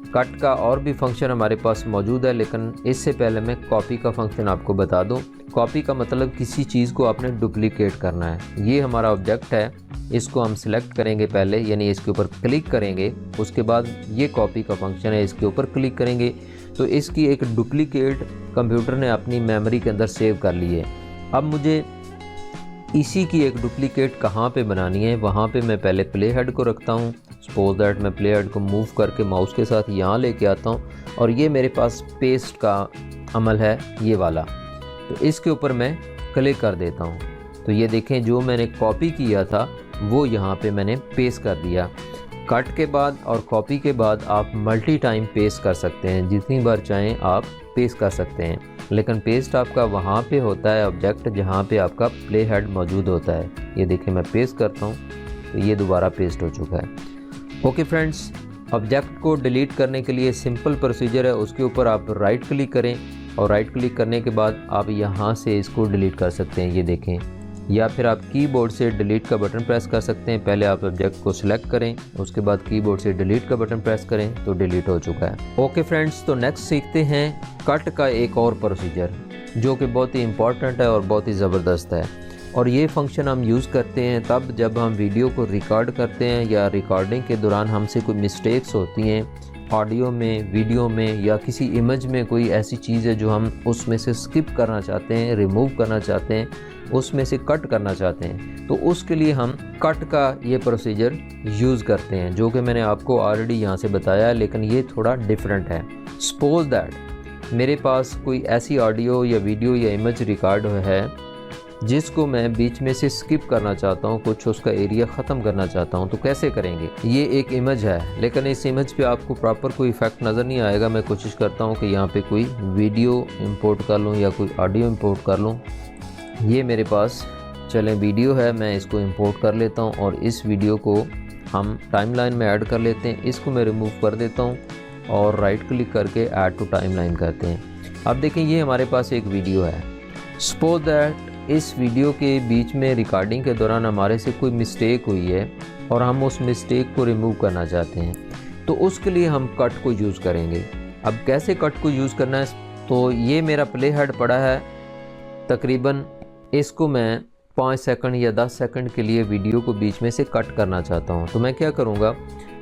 कट का और भी फंक्शन हमारे पास मौजूद है, लेकिन इससे पहले मैं कॉपी का फंक्शन आपको बता दूं। कॉपी का मतलब किसी चीज़ को आपने डुप्लीकेट करना है। ये हमारा ऑब्जेक्ट है, इसको हम सिलेक्ट करेंगे पहले, यानी इसके ऊपर क्लिक करेंगे, उसके बाद ये कॉपी का फंक्शन है, इसके ऊपर क्लिक करेंगे तो इसकी एक डुप्लीकेट कंप्यूटर ने अपनी मेमोरी के अंदर सेव कर ली है। अब मुझे इसी की एक डुप्लीकेट कहाँ पे बनानी है, वहाँ पे मैं पहले प्ले हेड को रखता हूँ। सपोज दैट मैं प्ले हेड को मूव करके माउस के साथ यहाँ लेके आता हूँ और ये मेरे पास पेस्ट का अमल है ये वाला, तो इसके ऊपर मैं क्लिक कर देता हूँ। तो ये देखें जो मैंने कॉपी किया था वो यहाँ पे मैंने पेस्ट कर दिया। कट के बाद और कॉपी के बाद आप मल्टी टाइम पेस्ट कर सकते हैं, जितनी बार चाहें आप पेस्ट कर सकते हैं, लेकिन पेस्ट आपका वहाँ पे होता है ऑब्जेक्ट जहाँ पे आपका प्ले हेड मौजूद होता है। ये देखें मैं पेस्ट करता हूँ तो ये दोबारा पेस्ट हो चुका है। ओके फ्रेंड्स, ऑब्जेक्ट को डिलीट करने के लिए सिंपल प्रोसीजर है, उसके ऊपर आप राइट क्लिक करें और राइट क्लिक करने के बाद आप यहाँ से इसको डिलीट कर सकते हैं, ये देखें, या फिर आप कीबोर्ड से डिलीट का बटन प्रेस कर सकते हैं। पहले आप ऑब्जेक्ट को सिलेक्ट करें, उसके बाद कीबोर्ड से डिलीट का बटन प्रेस करें तो डिलीट हो चुका है। ओके फ्रेंड्स, तो नेक्स्ट सीखते हैं कट का एक और प्रोसीजर जो कि बहुत ही इंपॉर्टेंट है और बहुत ही ज़बरदस्त है। और ये फंक्शन हम यूज़ करते हैं तब जब हम वीडियो को रिकॉर्ड करते हैं या रिकॉर्डिंग के दौरान हमसे कोई मिस्टेक्स होती हैं ऑडियो में, वीडियो में या किसी इमेज में, कोई ऐसी चीज़ है जो हम उसमें से स्किप करना चाहते हैं, रिमूव करना चाहते हैं, उसमें से कट करना चाहते हैं, तो उसके लिए हम कट का ये प्रोसीजर यूज़ करते हैं, जो कि मैंने आपको ऑलरेडी यहाँ से बताया है, लेकिन ये थोड़ा डिफरेंट है। सपोज दैट मेरे पास कोई ऐसी ऑडियो या वीडियो या इमेज रिकॉर्ड है जिसको मैं बीच में से स्किप करना चाहता हूँ, कुछ उसका एरिया ख़त्म करना चाहता हूँ, तो कैसे करेंगे। ये एक इमेज है, लेकिन इस इमेज पे आपको प्रॉपर कोई इफेक्ट नज़र नहीं आएगा। मैं कोशिश करता हूँ कि यहाँ पे कोई वीडियो इंपोर्ट कर लूँ या कोई ऑडियो इंपोर्ट कर लूँ। ये मेरे पास चलें वीडियो है, मैं इसको इंपोर्ट कर लेता हूँ और इस वीडियो को हम टाइमलाइन में ऐड कर लेते हैं। इसको मैं रिमूव कर देता हूँ और राइट क्लिक करके ऐड टू टाइमलाइन करते हैं। अब देखें ये हमारे पास एक वीडियो है। सपोज दैट इस वीडियो के बीच में रिकॉर्डिंग के दौरान हमारे से कोई मिस्टेक हुई है और हम उस मिस्टेक को रिमूव करना चाहते हैं, तो उसके लिए हम कट को यूज़ करेंगे। अब कैसे कट को यूज़ करना है, तो ये मेरा प्ले हेड पड़ा है, तकरीबन इसको मैं 5 सेकंड या 10 सेकंड के लिए वीडियो को बीच में से कट करना चाहता हूँ। तो मैं क्या करूँगा,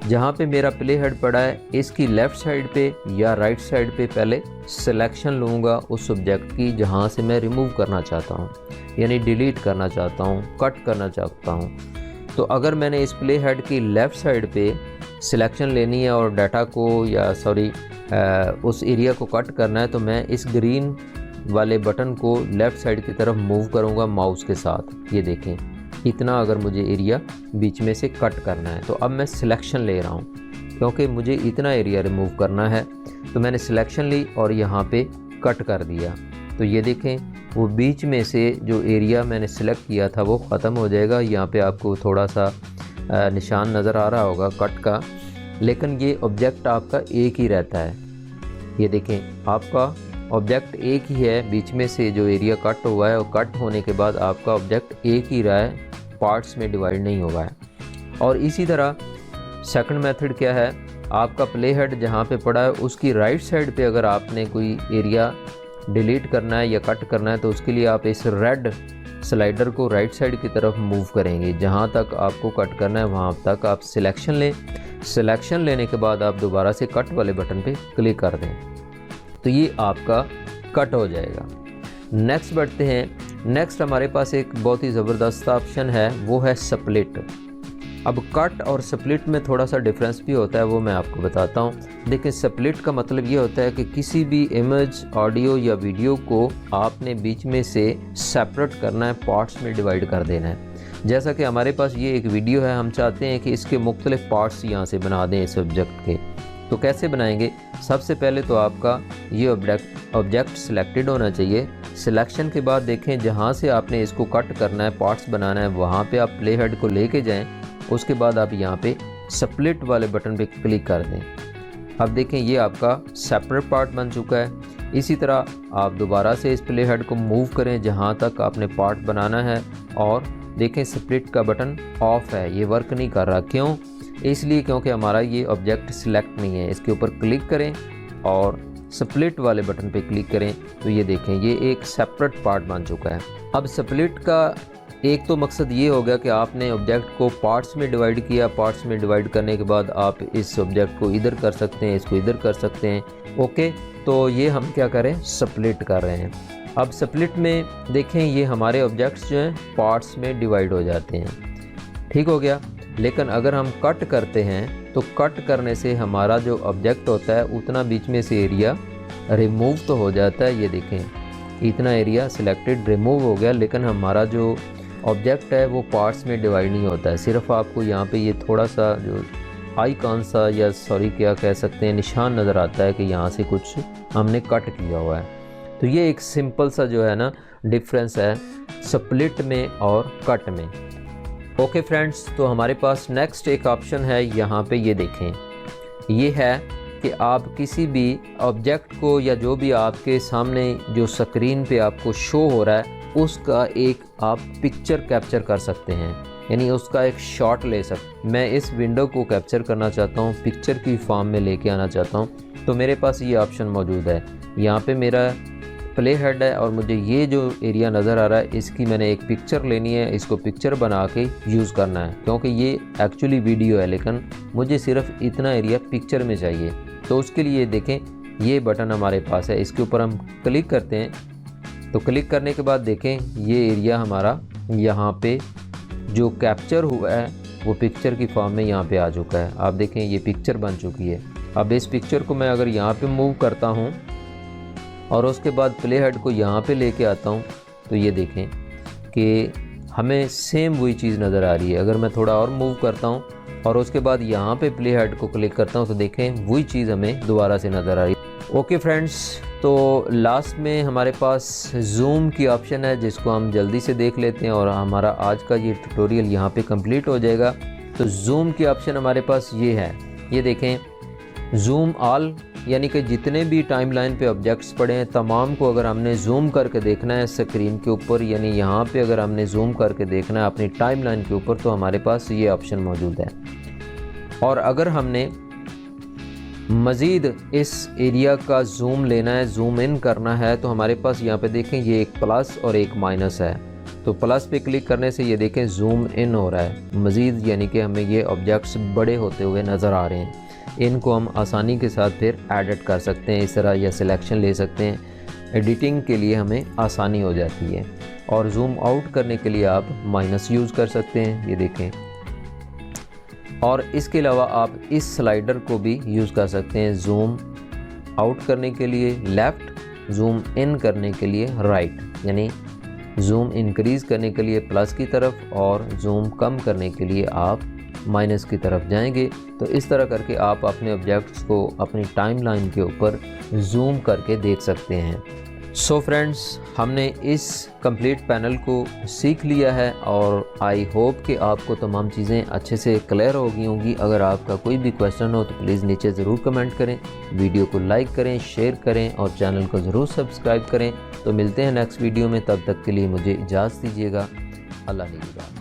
जहाँ पे मेरा प्ले हेड पड़ा है इसकी लेफ़्ट साइड पे या राइट साइड पे पहले सिलेक्शन लूँगा उस सब्जेक्ट की जहाँ से मैं रिमूव करना चाहता हूँ, यानी डिलीट करना चाहता हूँ, कट करना चाहता हूँ। तो अगर मैंने इस प्ले हेड की लेफ़्ट साइड पे सिलेक्शन लेनी है और डाटा को या उस एरिया को कट करना है, तो मैं इस ग्रीन वाले बटन को लेफ़्ट साइड की तरफ मूव करूँगा माउस के साथ। ये देखें, इतना अगर मुझे एरिया बीच में से कट करना है, तो अब मैं सिलेक्शन ले रहा हूँ क्योंकि मुझे इतना एरिया रिमूव करना है। तो मैंने सिलेक्शन ली और यहाँ पे कट कर दिया। तो ये देखें वो बीच में से जो एरिया मैंने सिलेक्ट किया था वो ख़त्म हो जाएगा। यहाँ पे आपको थोड़ा सा निशान नज़र आ रहा होगा कट का, लेकिन ये ऑब्जेक्ट आपका एक ही रहता है। ये देखें आपका ऑब्जेक्ट एक ही है, बीच में से जो एरिया कट हुआ है और कट होने के बाद आपका ऑब्जेक्ट एक ही रहा है, पार्ट्स में डिवाइड नहीं हुआ है। और इसी तरह सेकंड मेथड क्या है, आपका प्ले हेड जहाँ पे पड़ा है उसकी राइट साइड पे अगर आपने कोई एरिया डिलीट करना है या कट करना है, तो उसके लिए आप इस रेड स्लाइडर को राइट साइड की तरफ मूव करेंगे। जहाँ तक आपको कट करना है वहाँ तक आप सिलेक्शन लें। सिलेक्शन लेने के बाद आप दोबारा से कट वाले बटन पे क्लिक कर दें, तो ये आपका कट हो जाएगा। नेक्स्ट बढ़ते हैं। नेक्स्ट हमारे पास एक बहुत ही ज़बरदस्त ऑप्शन है, वो है स्प्लिट। अब कट और स्प्लिट में थोड़ा सा डिफरेंस भी होता है, वो मैं आपको बताता हूँ। देखिए स्प्लिट का मतलब ये होता है कि किसी भी इमेज, ऑडियो या वीडियो को आपने बीच में से सेपरेट करना है, पार्ट्स में डिवाइड कर देना है। जैसा कि हमारे पास ये एक वीडियो है, हम चाहते हैं कि इसके मुख्तलिफ पार्ट्स यहाँ से बना दें इस सब्जेक्ट के। तो कैसे बनाएंगे? सबसे पहले तो आपका ये ऑब्जेक्ट सिलेक्टेड होना चाहिए। सिलेक्शन के बाद देखें जहाँ से आपने इसको कट करना है, पार्ट्स बनाना है, वहाँ पे आप प्ले हेड को लेके जाएं। उसके बाद आप यहाँ पे स्प्लिट वाले बटन पे क्लिक कर दें। अब देखें ये आपका सेपरेट पार्ट बन चुका है। इसी तरह आप दोबारा से इस प्ले हेड को मूव करें जहाँ तक आपने पार्ट बनाना है, और देखें स्प्लिट का बटन ऑफ है, ये वर्क नहीं कर रहा। क्यों? इसलिए क्योंकि हमारा ये ऑब्जेक्ट सिलेक्ट नहीं है। इसके ऊपर क्लिक करें और स्प्लिट वाले बटन पे क्लिक करें तो ये देखें ये एक सेपरेट पार्ट बन चुका है। अब स्प्लिट का एक तो मकसद ये हो गया कि आपने ऑब्जेक्ट को पार्ट्स में डिवाइड किया। पार्ट्स में डिवाइड करने के बाद आप इस ऑब्जेक्ट को इधर कर सकते हैं, इसको इधर कर सकते हैं। ओके, तो ये हम क्या करें, स्प्लिट कर रहे हैं। अब स्प्लिट में देखें ये हमारे ऑब्जेक्ट्स जो हैं पार्ट्स में डिवाइड हो जाते हैं। ठीक हो गया। लेकिन अगर हम कट करते हैं तो कट करने से हमारा जो ऑब्जेक्ट होता है उतना बीच में से एरिया रिमूव तो हो जाता है। ये देखें इतना एरिया सिलेक्टेड रिमूव हो गया, लेकिन हमारा जो ऑब्जेक्ट है वो पार्ट्स में डिवाइड नहीं होता है। सिर्फ आपको यहाँ पे ये थोड़ा सा जो आइकॉन सा या सॉरी क्या कह सकते हैं निशान नज़र आता है कि यहाँ से कुछ हमने कट किया हुआ है। तो ये एक सिंपल सा जो है ना डिफरेंस है स्प्लिट में और कट में। ओके फ्रेंड्स, तो हमारे पास नेक्स्ट एक ऑप्शन है यहाँ पे। ये देखें ये है कि आप किसी भी ऑब्जेक्ट को या जो भी आपके सामने जो स्क्रीन पे आपको शो हो रहा है उसका एक आप पिक्चर कैप्चर कर सकते हैं, यानी उसका एक शॉट ले सकते। मैं इस विंडो को कैप्चर करना चाहता हूँ, पिक्चर की फॉर्म में लेके आना चाहता हूँ, तो मेरे पास ये ऑप्शन मौजूद है। यहाँ पे मेरा प्ले हेड है और मुझे ये जो एरिया नज़र आ रहा है इसकी मैंने एक पिक्चर लेनी है। इसको पिक्चर बना के यूज़ करना है, क्योंकि ये एक्चुअली वीडियो है लेकिन मुझे सिर्फ इतना एरिया पिक्चर में चाहिए। तो उसके लिए देखें ये बटन हमारे पास है, इसके ऊपर हम क्लिक करते हैं। तो क्लिक करने के बाद देखें ये एरिया हमारा यहाँ पे जो कैप्चर हुआ है वो पिक्चर की फॉर्म में यहाँ पे आ चुका है। आप देखें ये पिक्चर बन चुकी है। अब इस पिक्चर को मैं अगर यहाँ पे मूव करता हूँ और उसके बाद प्ले हेड को यहाँ पे लेके आता हूँ तो ये देखें कि हमें सेम वही चीज़ नज़र आ रही है। अगर मैं थोड़ा और मूव करता हूँ और उसके बाद यहाँ पे प्ले हेड को क्लिक करता हूँ तो देखें वही चीज़ हमें दोबारा से नज़र आ रही है। ओके फ्रेंड्स, तो लास्ट में हमारे पास जूम की ऑप्शन है जिसको हम जल्दी से देख लेते हैं और हमारा आज का ये ट्यूटोरियल यहाँ पे कंप्लीट हो जाएगा। तो जूम की ऑप्शन हमारे पास ये है, ये देखें जूम ऑल, यानी कि जितने भी टाइमलाइन पे ऑब्जेक्ट्स पड़े हैं तमाम को अगर हमने जूम करके देखना है स्क्रीन के ऊपर, यानी यहाँ पे अगर हमने जूम करके देखना है अपनी टाइमलाइन के ऊपर तो हमारे पास ये ऑप्शन मौजूद है। और अगर हमने मज़ीद इस एरिया का जूम लेना है, जूम इन करना है, तो हमारे पास यहाँ पे देखें ये एक प्लस और एक माइनस है। तो प्लस पे क्लिक करने से ये देखें जूम इन हो रहा है मज़ीद, यानी कि हमें ये ऑब्जेक्ट्स बड़े होते हुए नज़र आ रहे हैं। इनको हम आसानी के साथ फिर एडिट कर सकते हैं इस तरह, या सिलेक्शन ले सकते हैं। एडिटिंग के लिए हमें आसानी हो जाती है। और जूम आउट करने के लिए आप माइनस यूज़ कर सकते हैं, ये देखें। और इसके अलावा आप इस स्लाइडर को भी यूज़ कर सकते हैं जूम आउट करने के लिए लेफ़्ट, जूम इन करने के लिए राइट, यानी जूम इंक्रीज़ करने के लिए प्लस की तरफ और जूम कम करने के लिए आप माइनस की तरफ जाएंगे। तो इस तरह करके आप अपने ऑब्जेक्ट्स को अपनी टाइमलाइन के ऊपर जूम करके देख सकते हैं। सो फ्रेंड्स, हमने इस कंप्लीट पैनल को सीख लिया है और आई होप कि आपको तमाम चीज़ें अच्छे से क्लियर हो गई होंगी। अगर आपका कोई भी क्वेश्चन हो तो प्लीज़ नीचे ज़रूर कमेंट करें, वीडियो को लाइक करें, शेयर करें और चैनल को ज़रूर सब्सक्राइब करें। तो मिलते हैं नेक्स्ट वीडियो में, तब तक के लिए मुझे इजाज़त दीजिएगा। अल्लाह निगहबान।